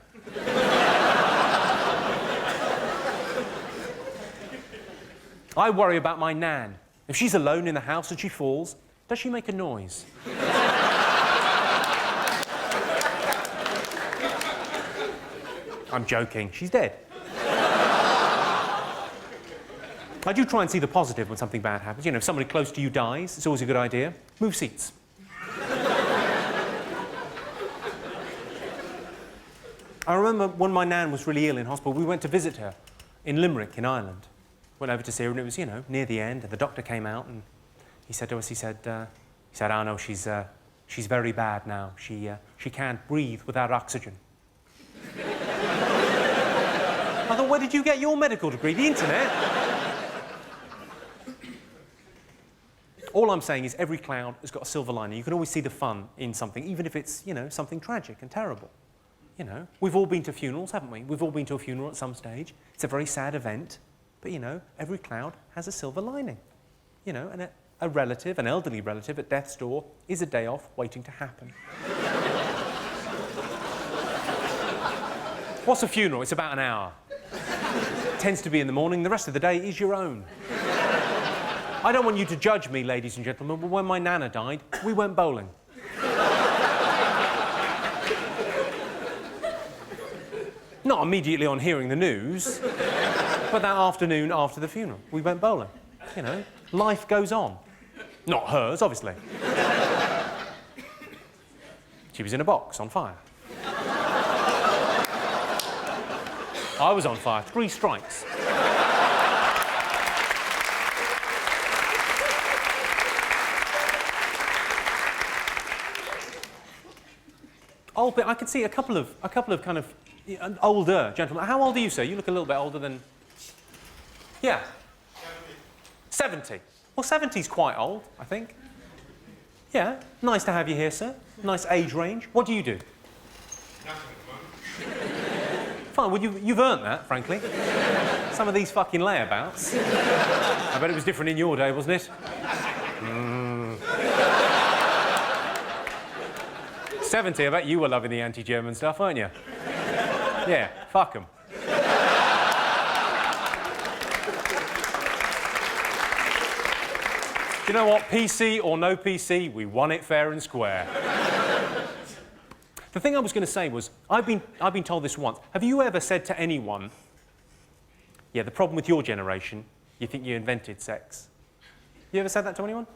I worry about my nan. If she's alone in the house and she falls, does she make a noise? I'm joking. She's dead. I do try and see the positive when something bad happens. You know, if somebody close to you dies, it's always a good idea. Move seats. I remember when my nan was really ill in hospital, we went to visit her in Limerick, in Ireland. Went over to see her, and it was, you know, near the end, and the doctor came out, and he said to us, he said, oh no, she's very bad now. She can't breathe without oxygen. I thought, where did you get your medical degree? The internet? All I'm saying is every cloud has got a silver lining. You can always see the fun in something, even if it's, you know, something tragic and terrible. You know, we've all been to funerals, haven't we? We've all been to a funeral at some stage. It's a very sad event. But, you know, every cloud has a silver lining. You know, and a relative, an elderly relative at death's door is a day off waiting to happen. What's a funeral? It's about an hour. It tends to be in the morning. The rest of the day is your own. I don't want you to judge me, ladies and gentlemen, but when my nana died, we went bowling. Not immediately on hearing the news, but that afternoon after the funeral, we went bowling. You know, life goes on. Not hers, obviously. She was in a box, on fire. I was on fire, 3 strikes. I could see a couple of kind of older gentlemen. How old are you, sir? You look a little bit older than... Yeah. 70. Well, 70's quite old, I think. Yeah, nice to have you here, sir. Nice age range. What do you do? Nothing at the moment. Fine, well, you've earned that, frankly. Some of these fucking layabouts. I bet it was different in your day, wasn't it? 70, I bet you were loving the anti-German stuff, weren't you? Yeah, fuck 'em. You know what? PC or no PC, we won it fair and square. The thing I was going to say was, I've been told this once. Have you ever said to anyone, yeah, the problem with your generation, you think you invented sex? You ever said that to anyone?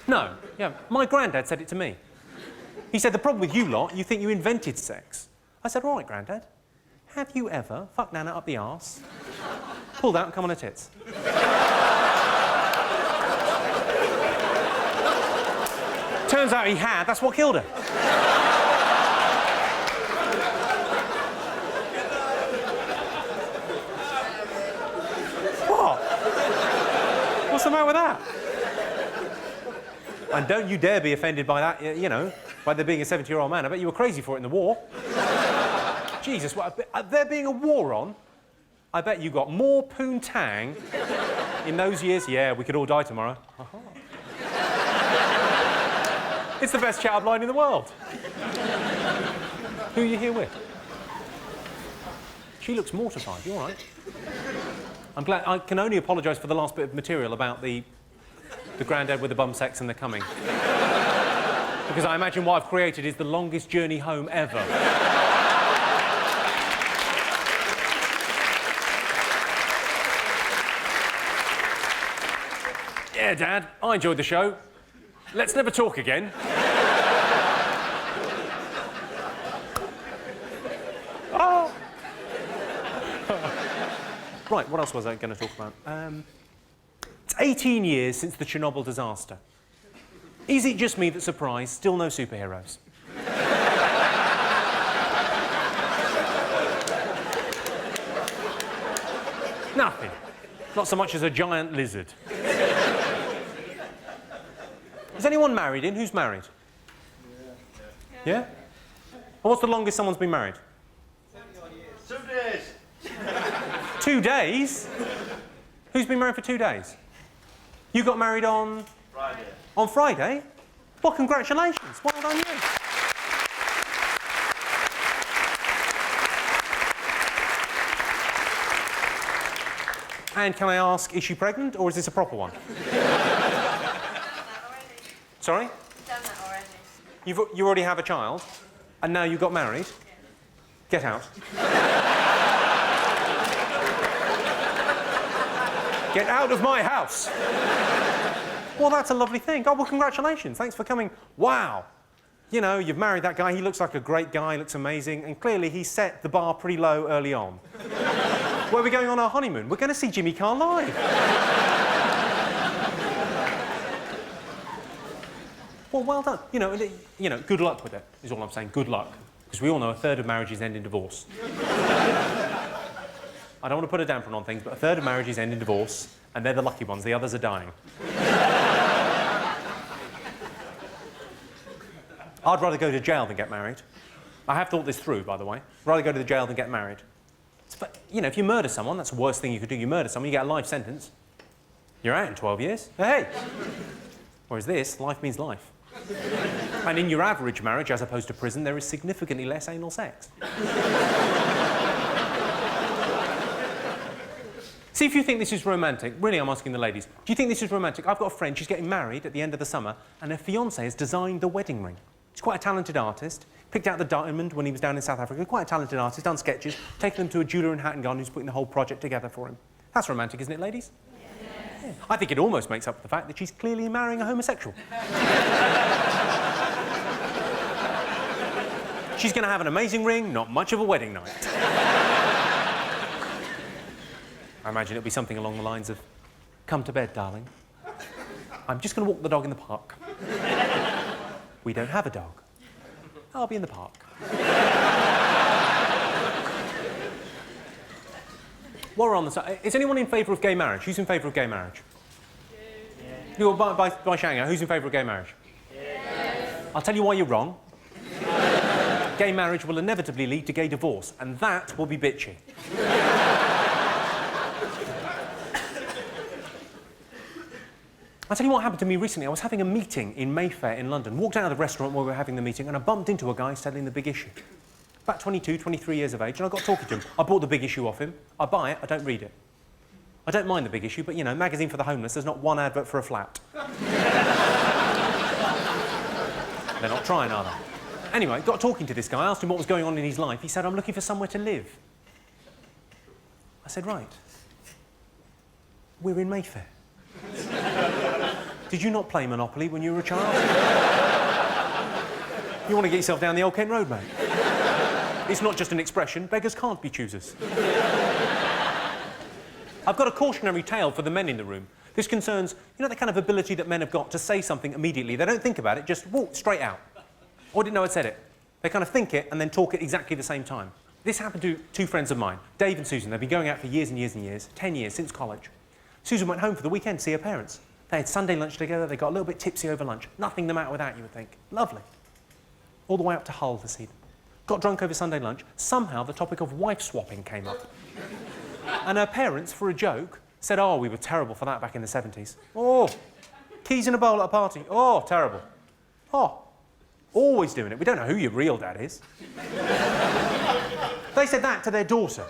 No. Yeah, my granddad said it to me. He said, the problem with you lot, you think you invented sex. I said, all right, Grandad, have you ever fucked Nana up the arse, pulled out and come on her tits? Turns out he had, that's what killed her. What? What's the matter with that? And don't you dare be offended by that, you know, by there being a 70-year-old man. I bet you were crazy for it in the war. Jesus, there being a war on, I bet you got more poontang in those years. Yeah, we could all die tomorrow. It's the best chat-up line in the world. Who are you here with? She looks mortified. You all right? I'm glad. I can only apologise for the last bit of material about the granddad with the bum sex and the coming. Because I imagine what I've created is the longest journey home ever. Yeah, Dad, I enjoyed the show. Let's never talk again. Oh. Right, what else was I going to talk about? It's 18 years since the Chernobyl disaster. Is it just me that's surprised? Still no superheroes. Nothing. Not so much as a giant lizard. Is anyone married in? Who's married? Yeah? Well, what's the longest someone's been married? 2 days. 2 days? Who's been married for 2 days? You got married on? Friday. On Friday? Well, congratulations. Well done you. And can I ask, is she pregnant or is this a proper one? Sorry? I've done that already. You already have a child, and now you got married? Get out. Get out of my house! Well, that's a lovely thing. Oh, well, congratulations. Thanks for coming. Wow. You know, you've married that guy. He looks like a great guy, looks amazing, and clearly he set the bar pretty low early on. Where are we going on our honeymoon? We're going to see Jimmy Carr live. Well, well done. You know, good luck with it, is all I'm saying. Good luck. Because we all know a third of marriages end in divorce. I don't want to put a damper on things, but a third of marriages end in divorce, and they're the lucky ones. The others are dying. I'd rather go to jail than get married. I have thought this through, by the way. I'd rather go to the jail than get married. But, you know, if you murder someone, that's the worst thing you could do. You murder someone, you get a life sentence. You're out in 12 years. Hey! Whereas this, life means life. And in your average marriage, as opposed to prison, there is significantly less anal sex. See if you think this is romantic. Really, I'm asking the ladies. Do you think this is romantic? I've got a friend, she's getting married at the end of the summer, and her fiancé has designed the wedding ring. He's quite a talented artist. Picked out the diamond when he was down in South Africa. Quite a talented artist, done sketches, taken them to a jeweller in Hatton Garden who's putting the whole project together for him. That's romantic, isn't it, ladies? Yes. Yeah. I think it almost makes up for the fact that she's clearly marrying a homosexual. She's going to have an amazing ring, not much of a wedding night. I imagine it'll be something along the lines of, come to bed, darling. I'm just going to walk the dog in the park. We don't have a dog. I'll be in the park. While we're on the side, is anyone in favour of gay marriage? Who's in favour of gay marriage? By shouting out, who's in favour of gay marriage? Yes. I'll tell you why you're wrong. Gay marriage will inevitably lead to gay divorce, and that will be bitchy. I'll tell you what happened to me recently. I was having a meeting in Mayfair in London, walked out of the restaurant while we were having the meeting, and I bumped into a guy selling the big issue. About 22, 23 years of age, and I got talking to him. I bought the big issue off him. I buy it, I don't read it. I don't mind the big issue, but, you know, magazine for the homeless, there's not one advert for a flat. They're not trying, are they? Anyway, got talking to this guy, I asked him what was going on in his life. He said, I'm looking for somewhere to live. I said, right. We're in Mayfair. Did you not play Monopoly when you were a child? You want to get yourself down the Old Kent Road, mate? It's not just an expression. Beggars can't be choosers. I've got a cautionary tale for the men in the room. This concerns, you know, the kind of ability that men have got to say something immediately. They don't think about it, just walk straight out. Oh, I didn't know I'd said it. They kind of think it and then talk at exactly the same time. This happened to two friends of mine, Dave and Susan. They've been going out for years and years and years, 10 years, since college. Susan went home for the weekend to see her parents. They had Sunday lunch together, they got a little bit tipsy over lunch. Nothing the matter with that, you would think. Lovely. All the way up to Hull to see them. Got drunk over Sunday lunch. Somehow the topic of wife swapping came up. And her parents, for a joke, said, oh, we were terrible for that back in the 70s. Oh, keys in a bowl at a party. Oh, terrible. Oh, always doing it. We don't know who your real dad is. They said that to their daughter.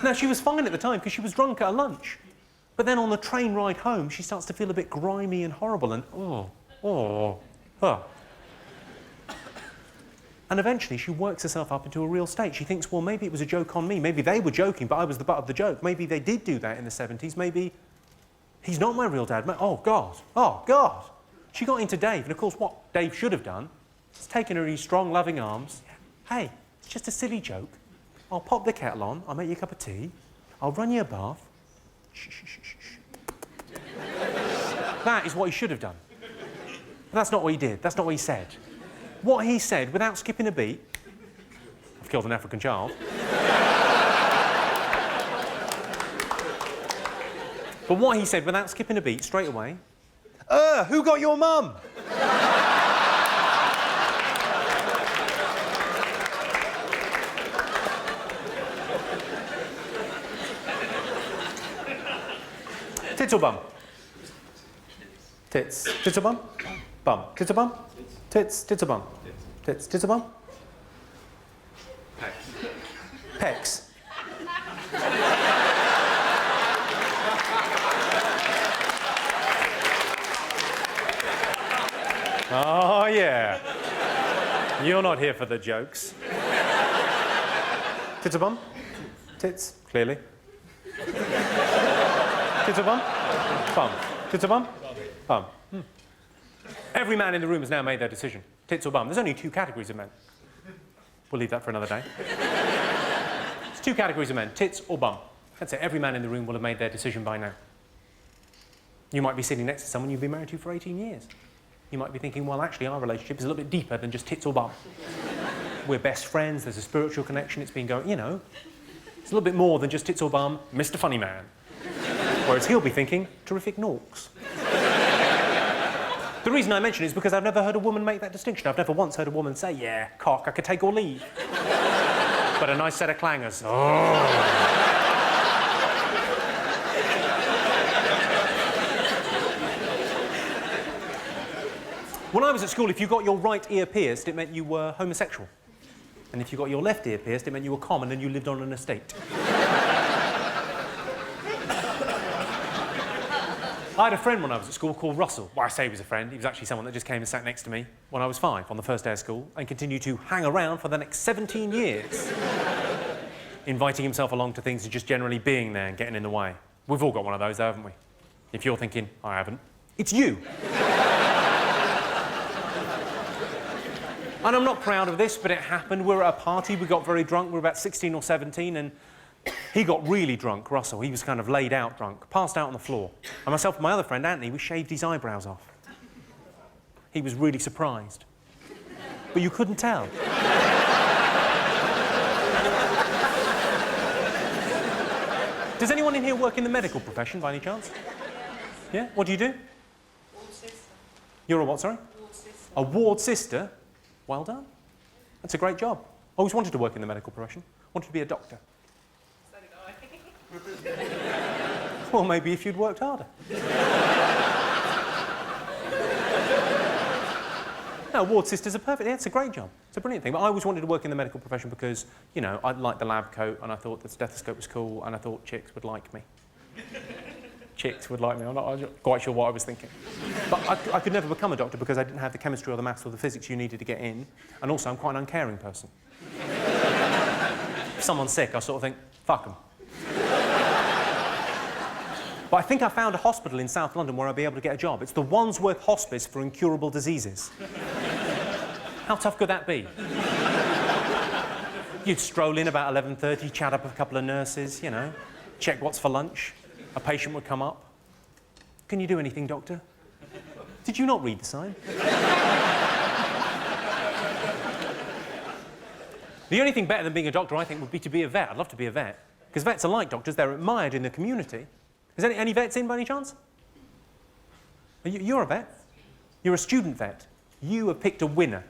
Now, she was fine at the time because she was drunk at a lunch. But then on the train ride home, she starts to feel a bit grimy and horrible and, oh. And eventually she works herself up into a real state. She thinks, well, maybe it was a joke on me. Maybe they were joking, but I was the butt of the joke. Maybe they did do that in the 70s. Maybe he's not my real dad. Oh, God. She got into Dave, and of course what Dave should have done is taken her in his strong, loving arms. Hey, it's just a silly joke. I'll pop the kettle on, I'll make you a cup of tea, I'll run you a bath. Shh. That is what he should have done. But that's not what he did. That's not what he said. What he said, without skipping a beat, I've killed an African child. But what he said, without skipping a beat, straight away, who got your mum? Tits or bum? Tits. Tits or bum? Bum. Tits or bum? Tits. Tits or bum? Tits. Tits or bum? Pecs. Pecs. Oh, yeah. You're not here for the jokes. Tits or bum? Tits, clearly. Tits or bum? Bum. Tits or bum? Bum. Every man in the room has now made their decision. Tits or bum. There's only two categories of men. We'll leave that for another day. There's two categories of men, tits or bum. That's it. Every man in the room will have made their decision by now. You might be sitting next to someone you've been married to for 18 years. You might be thinking, well, actually, our relationship is a little bit deeper than just tits or bum. We're best friends, there's a spiritual connection, it's been going, you know. It's a little bit more than just tits or bum, Mr. Funny Man. Whereas he'll be thinking, terrific norks. The reason I mention it is because I've never heard a woman make that distinction. I've never once heard a woman say, yeah, cock, I could take or leave. But a nice set of clangers. Oh. When I was at school, if you got your right ear pierced, it meant you were homosexual. And if you got your left ear pierced, it meant you were common and you lived on an estate. I had a friend when I was at school called Russell. Well, I say he was a friend. He was actually someone that just came and sat next to me when I was 5 on the first day of school and continued to hang around for the next 17 years, inviting himself along to things and just generally being there and getting in the way. We've all got one of those, haven't we? If you're thinking, I haven't, it's you. And I'm not proud of this, but it happened. We were at a party, we got very drunk, we were about 16 or 17, and he got really drunk, Russell. He was kind of laid out drunk, passed out on the floor. And myself and my other friend, Anthony, we shaved his eyebrows off. He was really surprised. But you couldn't tell. Does anyone in here work in the medical profession, by any chance? Yeah? What do you do? Ward sister. You're a what, sorry? Ward sister. A ward sister? Well done. That's a great job. I always wanted to work in the medical profession. Wanted to be a doctor. So did I. Well, maybe if you'd worked harder. No, ward sisters are perfect. Yeah, it's a great job. It's a brilliant thing. But I always wanted to work in the medical profession because, you know, I liked the lab coat and I thought the stethoscope was cool and I thought chicks would like me. Chicks would like me. I'm not quite sure what I was thinking. But I could never become a doctor because I didn't have the chemistry or the maths or the physics you needed to get in. And also, I'm quite an uncaring person. If someone's sick, I sort of think, fuck them. But I think I found a hospital in South London where I'll be able to get a job. It's the Wandsworth Hospice for Incurable Diseases. How tough could that be? You'd stroll in about 11:30, chat up with a couple of nurses, you know, check what's for lunch. A patient would come up. Can you do anything, doctor? Did you not read the sign? The only thing better than being a doctor, I think, would be to be a vet. I'd love to be a vet. Because vets are like doctors, they're admired in the community. Is there any vets in by any chance? You're a vet? You're a student vet. You have picked a winner.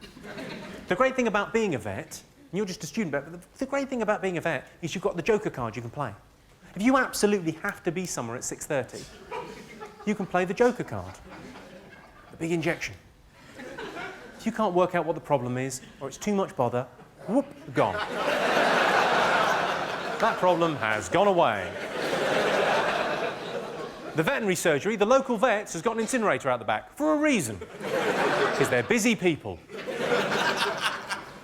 The great thing about being a vet, and you're just a student vet, but the great thing about being a vet is you've got the Joker card you can play. If you absolutely have to be somewhere at 6:30, you can play the Joker card. The big injection. If you can't work out what the problem is, or it's too much bother, whoop, gone. That problem has gone away. The veterinary surgery, the local vets has got an incinerator out the back, for a reason. Because they're busy people.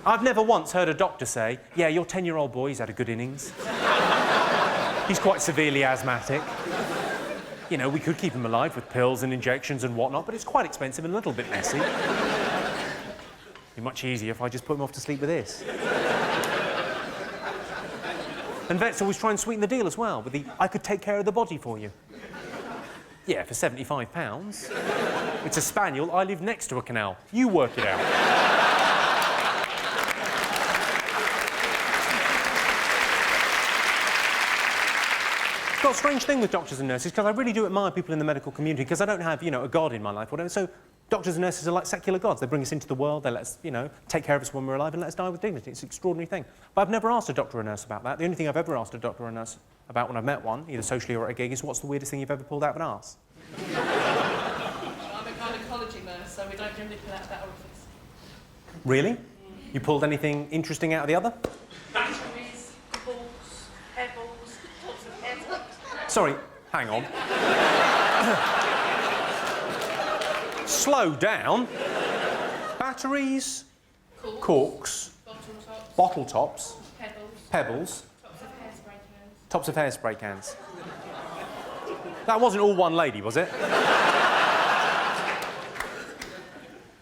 I've never once heard a doctor say, yeah, your 10-year-old boy, he's had a good innings. He's quite severely asthmatic. You know, we could keep him alive with pills and injections and whatnot, but it's quite expensive and a little bit messy. It'd be much easier if I just put him off to sleep with this. And vets always try and sweeten the deal as well, with the, I could take care of the body for you. Yeah, for £75. It's a spaniel, I live next to a canal. You work it out. Got a strange thing with doctors and nurses, because I really do admire people in the medical community, because I don't have, you know, a god in my life, whatever. So doctors and nurses are like secular gods. They bring us into the world, they let us, you know, take care of us when we're alive and let us die with dignity. It's an extraordinary thing. But I've never asked a doctor or a nurse about that. The only thing I've ever asked a doctor or a nurse about when I've met one, either socially or at a gig, is what's the weirdest thing you've ever pulled out of an arse? I'm a gynecology nurse, so we don't generally pull out that orifice. Really? You pulled anything interesting out of the other? Batteries, balls, hairballs, tops of hair tops. Sorry, hang on. Slow down. Batteries, corks, bottle tops, pebbles, tops of hairspray cans. That wasn't all one lady, was it?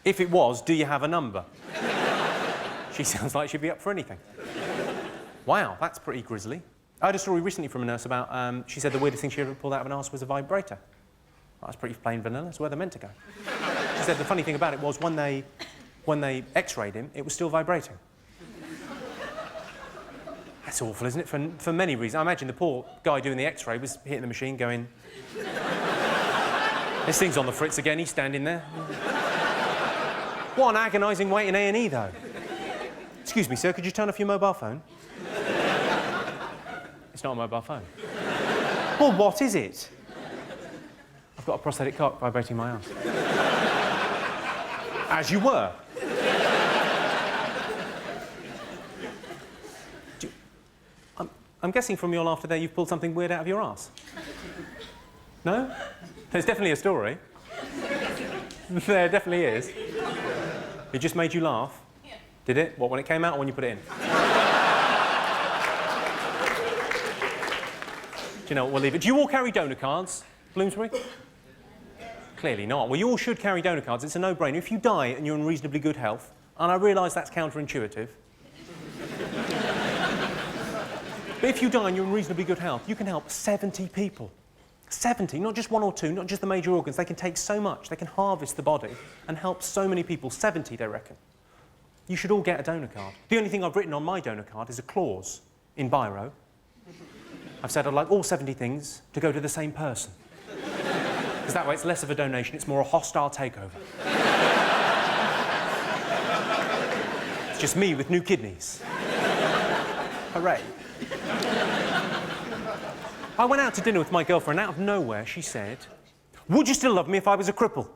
If it was, do you have a number? She sounds like she'd be up for anything. Wow, that's pretty grisly. I had a story recently from a nurse about, she said the weirdest thing she ever pulled out of an arse was a vibrator. Well, that's pretty plain vanilla, it's where they're meant to go. She said the funny thing about it was when they x-rayed him, it was still vibrating. That's awful, isn't it? For many reasons. I imagine the poor guy doing the x-ray was hitting the machine going, this thing's on the fritz again, he's standing there. What an agonising wait in A&E, though. Excuse me, sir, could you turn off your mobile phone? It's not a mobile phone. Well, what is it? I've got a prosthetic cock vibrating my arse. As you were. I'm guessing from your laughter there you've pulled something weird out of your arse. No? There's definitely a story. There definitely is. It just made you laugh? Yeah. Did it? What, when it came out or when you put it in? Do you know what, we'll leave it. Do you all carry donor cards, Bloomsbury? Clearly not. Well, you all should carry donor cards. It's a no-brainer. If you die and you're in reasonably good health, and I realise that's counterintuitive, but if you die and you're in reasonably good health, you can help 70 people. 70, not just one or two, not just the major organs. They can take so much. They can harvest the body and help so many people. 70, they reckon. You should all get a donor card. The only thing I've written on my donor card is a clause in biro. I've said I'd like all 70 things to go to the same person. Because that way it's less of a donation, it's more a hostile takeover. It's just me with new kidneys. Hooray. I went out to dinner with my girlfriend, and out of nowhere she said, "Would you still love me if I was a cripple?"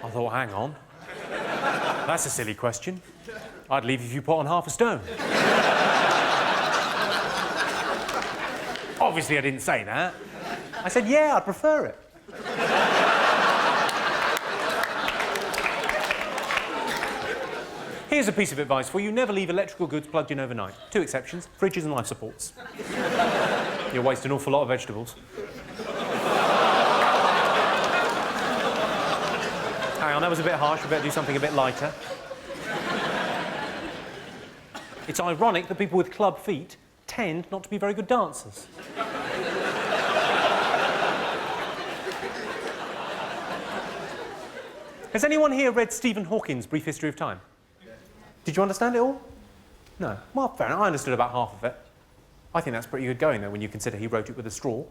I thought, hang on. That's a silly question. I'd leave if you put on half a stone. Obviously, I didn't say that. I said, yeah, I'd prefer it. Here's a piece of advice for you. Never leave electrical goods plugged in overnight. 2 exceptions, fridges and life supports. You'll waste an awful lot of vegetables. Hang on, that was a bit harsh. We better do something a bit lighter. It's ironic that people with club feet tend not to be very good dancers. Has anyone here read Stephen Hawking's Brief History of Time? Did you understand it all? No. Well, fair enough. I understood about half of it. I think that's pretty good going, though, when you consider he wrote it with a straw.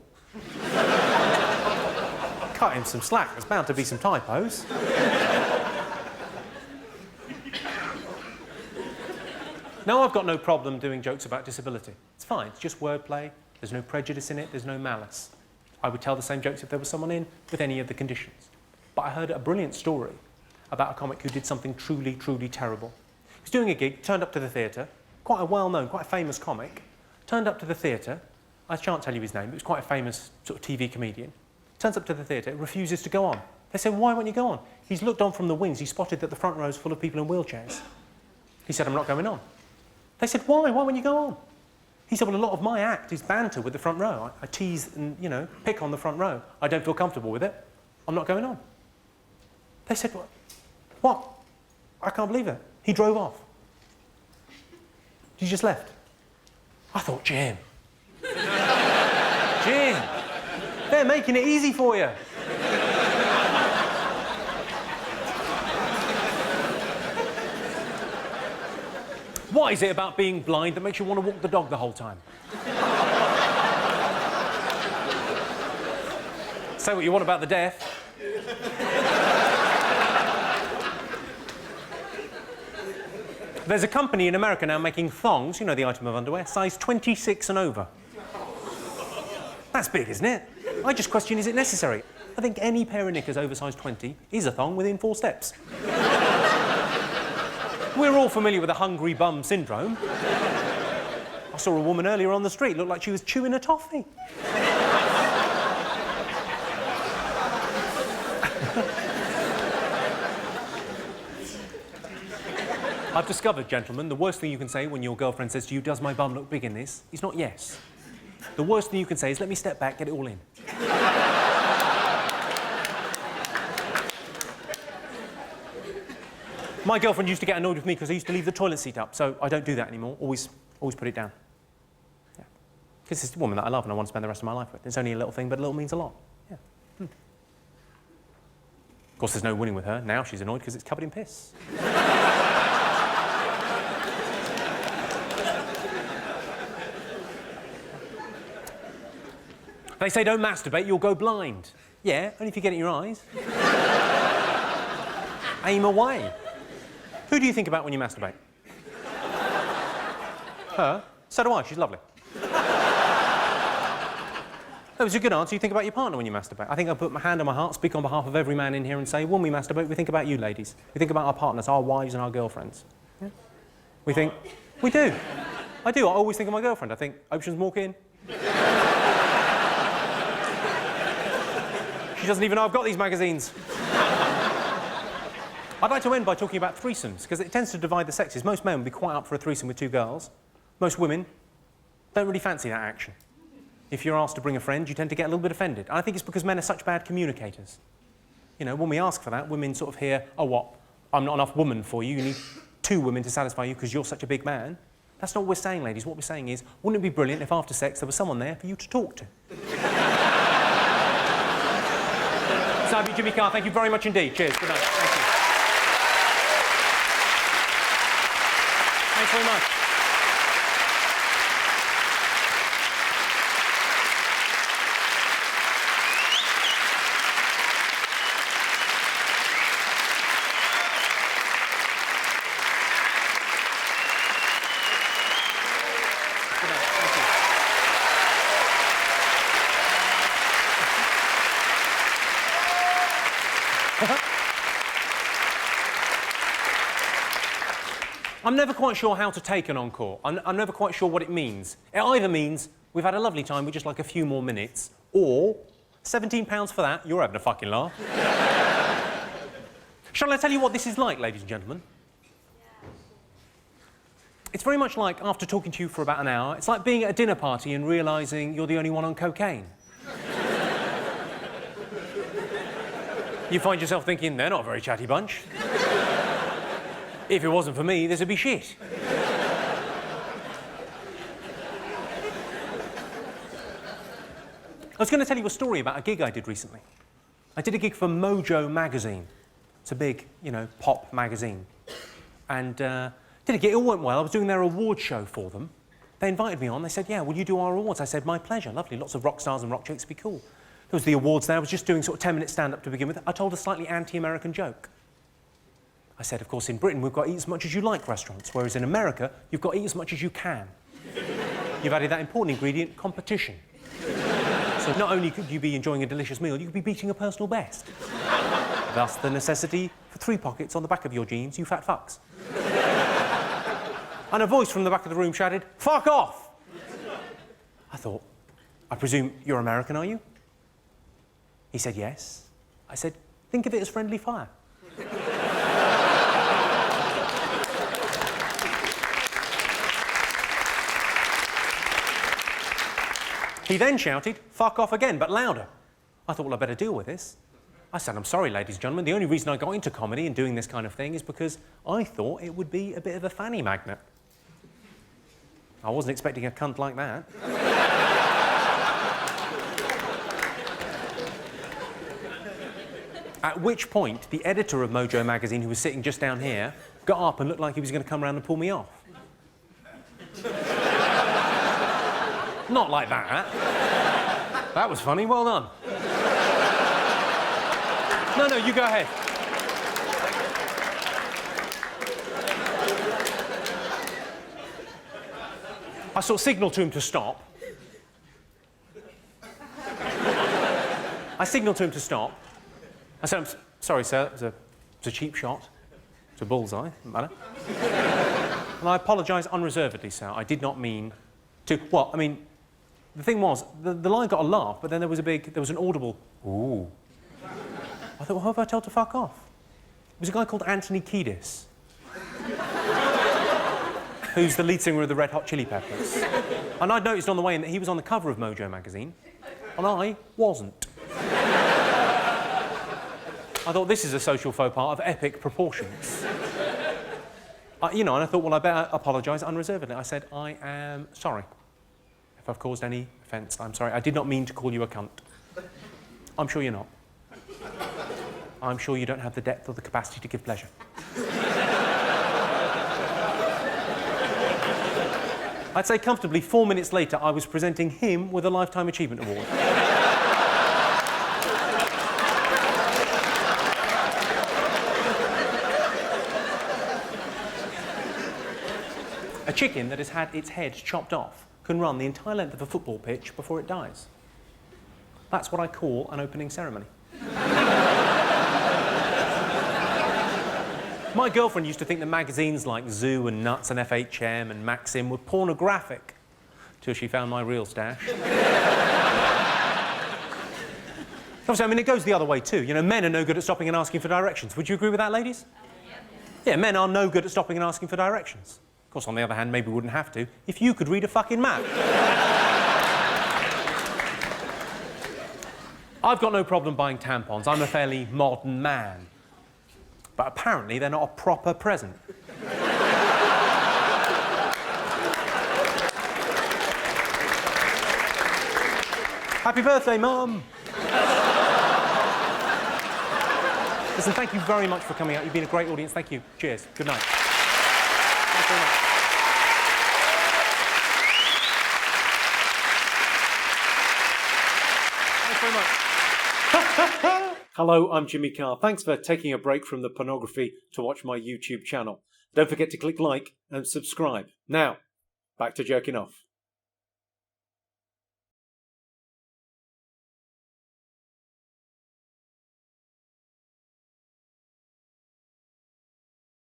Cut him some slack. There's bound to be some typos. Now, I've got no problem doing jokes about disability. It's fine. It's just wordplay. There's no prejudice in it. There's no malice. I would tell the same jokes if there was someone in with any of the conditions. But I heard a brilliant story about a comic who did something truly, truly terrible. He was doing a gig, turned up to the theatre, quite a well-known, quite a famous comic, turned up to the theatre. I shan't tell you his name, but he was quite a famous sort of TV comedian. Turns up to the theatre, refuses to go on. They said, why won't you go on? He's looked on from the wings. He spotted that the front row is full of people in wheelchairs. He said, I'm not going on. They said, why? Why won't you go on? He said, well, a lot of my act is banter with the front row. I tease and, you know, pick on the front row. I don't feel comfortable with it. I'm not going on. They said, what? I can't believe it. He drove off. He just left. I thought, Jim. Jim, they're making it easy for you. What is it about being blind that makes you want to walk the dog the whole time? Say what you want about the deaf. There's a company in America now making thongs, you know, the item of underwear, size 26 and over. That's big, isn't it? I just question, is it necessary? I think any pair of knickers over size 20 is a thong within 4 steps. We're all familiar with the hungry bum syndrome. I saw a woman earlier on the street, looked like she was chewing a toffee. I've discovered, gentlemen, the worst thing you can say when your girlfriend says to you, does my bum look big in this? Is not yes. The worst thing you can say is, let me step back, get it all in. My girlfriend used to get annoyed with me because I used to leave the toilet seat up, so I don't do that anymore. Always put it down. Yeah. Because it's a woman that I love and I want to spend the rest of my life with. It's only a little thing, but a little means a lot. Yeah. Of course, there's no winning with her. Now she's annoyed because it's covered in piss. They say don't masturbate, you'll go blind. Yeah, only if you get it in your eyes. Aim away. Who do you think about when you masturbate? Her? So do I, she's lovely. That was a good answer. You think about your partner when you masturbate. I think I'll put my hand on my heart, speak on behalf of every man in here and say, when we masturbate, we think about you ladies. We think about our partners, our wives and our girlfriends. Yeah? We think... We do. I do. I always think of my girlfriend. I think, Ocean's walk in. She doesn't even know I've got these magazines. I'd like to end by talking about threesomes, because it tends to divide the sexes. Most men would be quite up for a threesome with 2 girls. Most women don't really fancy that action. If you're asked to bring a friend, you tend to get a little bit offended. And I think it's because men are such bad communicators. You know, when we ask for that, women sort of hear, oh, what? I'm not enough woman for you. You need 2 women to satisfy you because you're such a big man. That's not what we're saying, ladies. What we're saying is, wouldn't it be brilliant if after sex there was someone there for you to talk to? So, Jimmy Carr, thank you very much indeed. Cheers. Good night. Thank you. Thanks very much. I'm never quite sure how to take an encore. I'm never quite sure what it means. It either means we've had a lovely time, we'd just like a few more minutes, or £17 for that, you're having a fucking laugh. Shall I tell you what this is like, ladies and gentlemen? It's very much like, after talking to you for about an hour, it's like being at a dinner party and realising you're the only one on cocaine. You find yourself thinking, they're not a very chatty bunch. If it wasn't for me, this would be shit. I was going to tell you a story about a gig I did recently. I did a gig for Mojo magazine. It's a big, you know, pop magazine. And did a gig, it all went well. I was doing their award show for them. They invited me on. They said, yeah, will you do our awards? I said, my pleasure, lovely. Lots of rock stars and rock chicks would be cool. There was the awards there. I was just doing sort of 10-minute stand-up to begin with. I told a slightly anti-American joke. I said, of course, in Britain, we've got to eat as much as you like restaurants, whereas in America, you've got to eat as much as you can. You've added that important ingredient, competition. So not only could you be enjoying a delicious meal, you could be beating a personal best. Thus, the necessity for 3 pockets on the back of your jeans, you fat fucks. And a voice from the back of the room shouted, fuck off! I thought, I presume you're American, are you? He said, yes. I said, think of it as friendly fire. He then shouted, fuck off again, but louder. I thought, well, I better deal with this. I said, I'm sorry, ladies and gentlemen, the only reason I got into comedy and doing this kind of thing is because I thought it would be a bit of a fanny magnet. I wasn't expecting a cunt like that. At which point, the editor of Mojo magazine, who was sitting just down here, got up and looked like he was going to come around and pull me off. Not like that. That was funny, well done. No, you go ahead. I sort of signalled to him to stop. I signalled to him to stop. I said, I'm sorry, sir, it was a cheap shot. It's a bullseye, doesn't matter. And I apologise unreservedly, sir. I did not mean to... Well, I mean, the thing was, the line got a laugh, but then there was an audible, ooh. I thought, well, who have I told to fuck off? It was a guy called Anthony Kiedis, who's the lead singer of the Red Hot Chili Peppers. And I'd noticed on the way in that he was on the cover of Mojo magazine, and I wasn't. I thought, this is a social faux pas of epic proportions. You know, and I thought, well, I better apologise unreservedly. I said, I am sorry. If I've caused any offence, I'm sorry. I did not mean to call you a cunt. I'm sure you're not. I'm sure you don't have the depth or the capacity to give pleasure. I'd say comfortably 4 minutes later, I was presenting him with a Lifetime Achievement Award. A chicken that has had its head chopped off can run the entire length of a football pitch before it dies. That's what I call an opening ceremony. My girlfriend used to think that magazines like Zoo and Nuts and FHM and Maxim were pornographic, till she found my real stash. Obviously, I mean, it goes the other way too. You know, men are no good at stopping and asking for directions. Would you agree with that, ladies? Yeah, men are no good at stopping and asking for directions. Of course, on the other hand, maybe we wouldn't have to if you could read a fucking map. I've got no problem buying tampons. I'm a fairly modern man. But apparently they're not a proper present. Happy birthday, Mum! Listen, thank you very much for coming out. You've been a great audience. Thank you. Cheers. Good night. Thanks very much. Thanks very much. Hello, I'm Jimmy Carr. Thanks for taking a break from the pornography to watch my YouTube channel. Don't forget to click like and subscribe. Now, back to jerking off.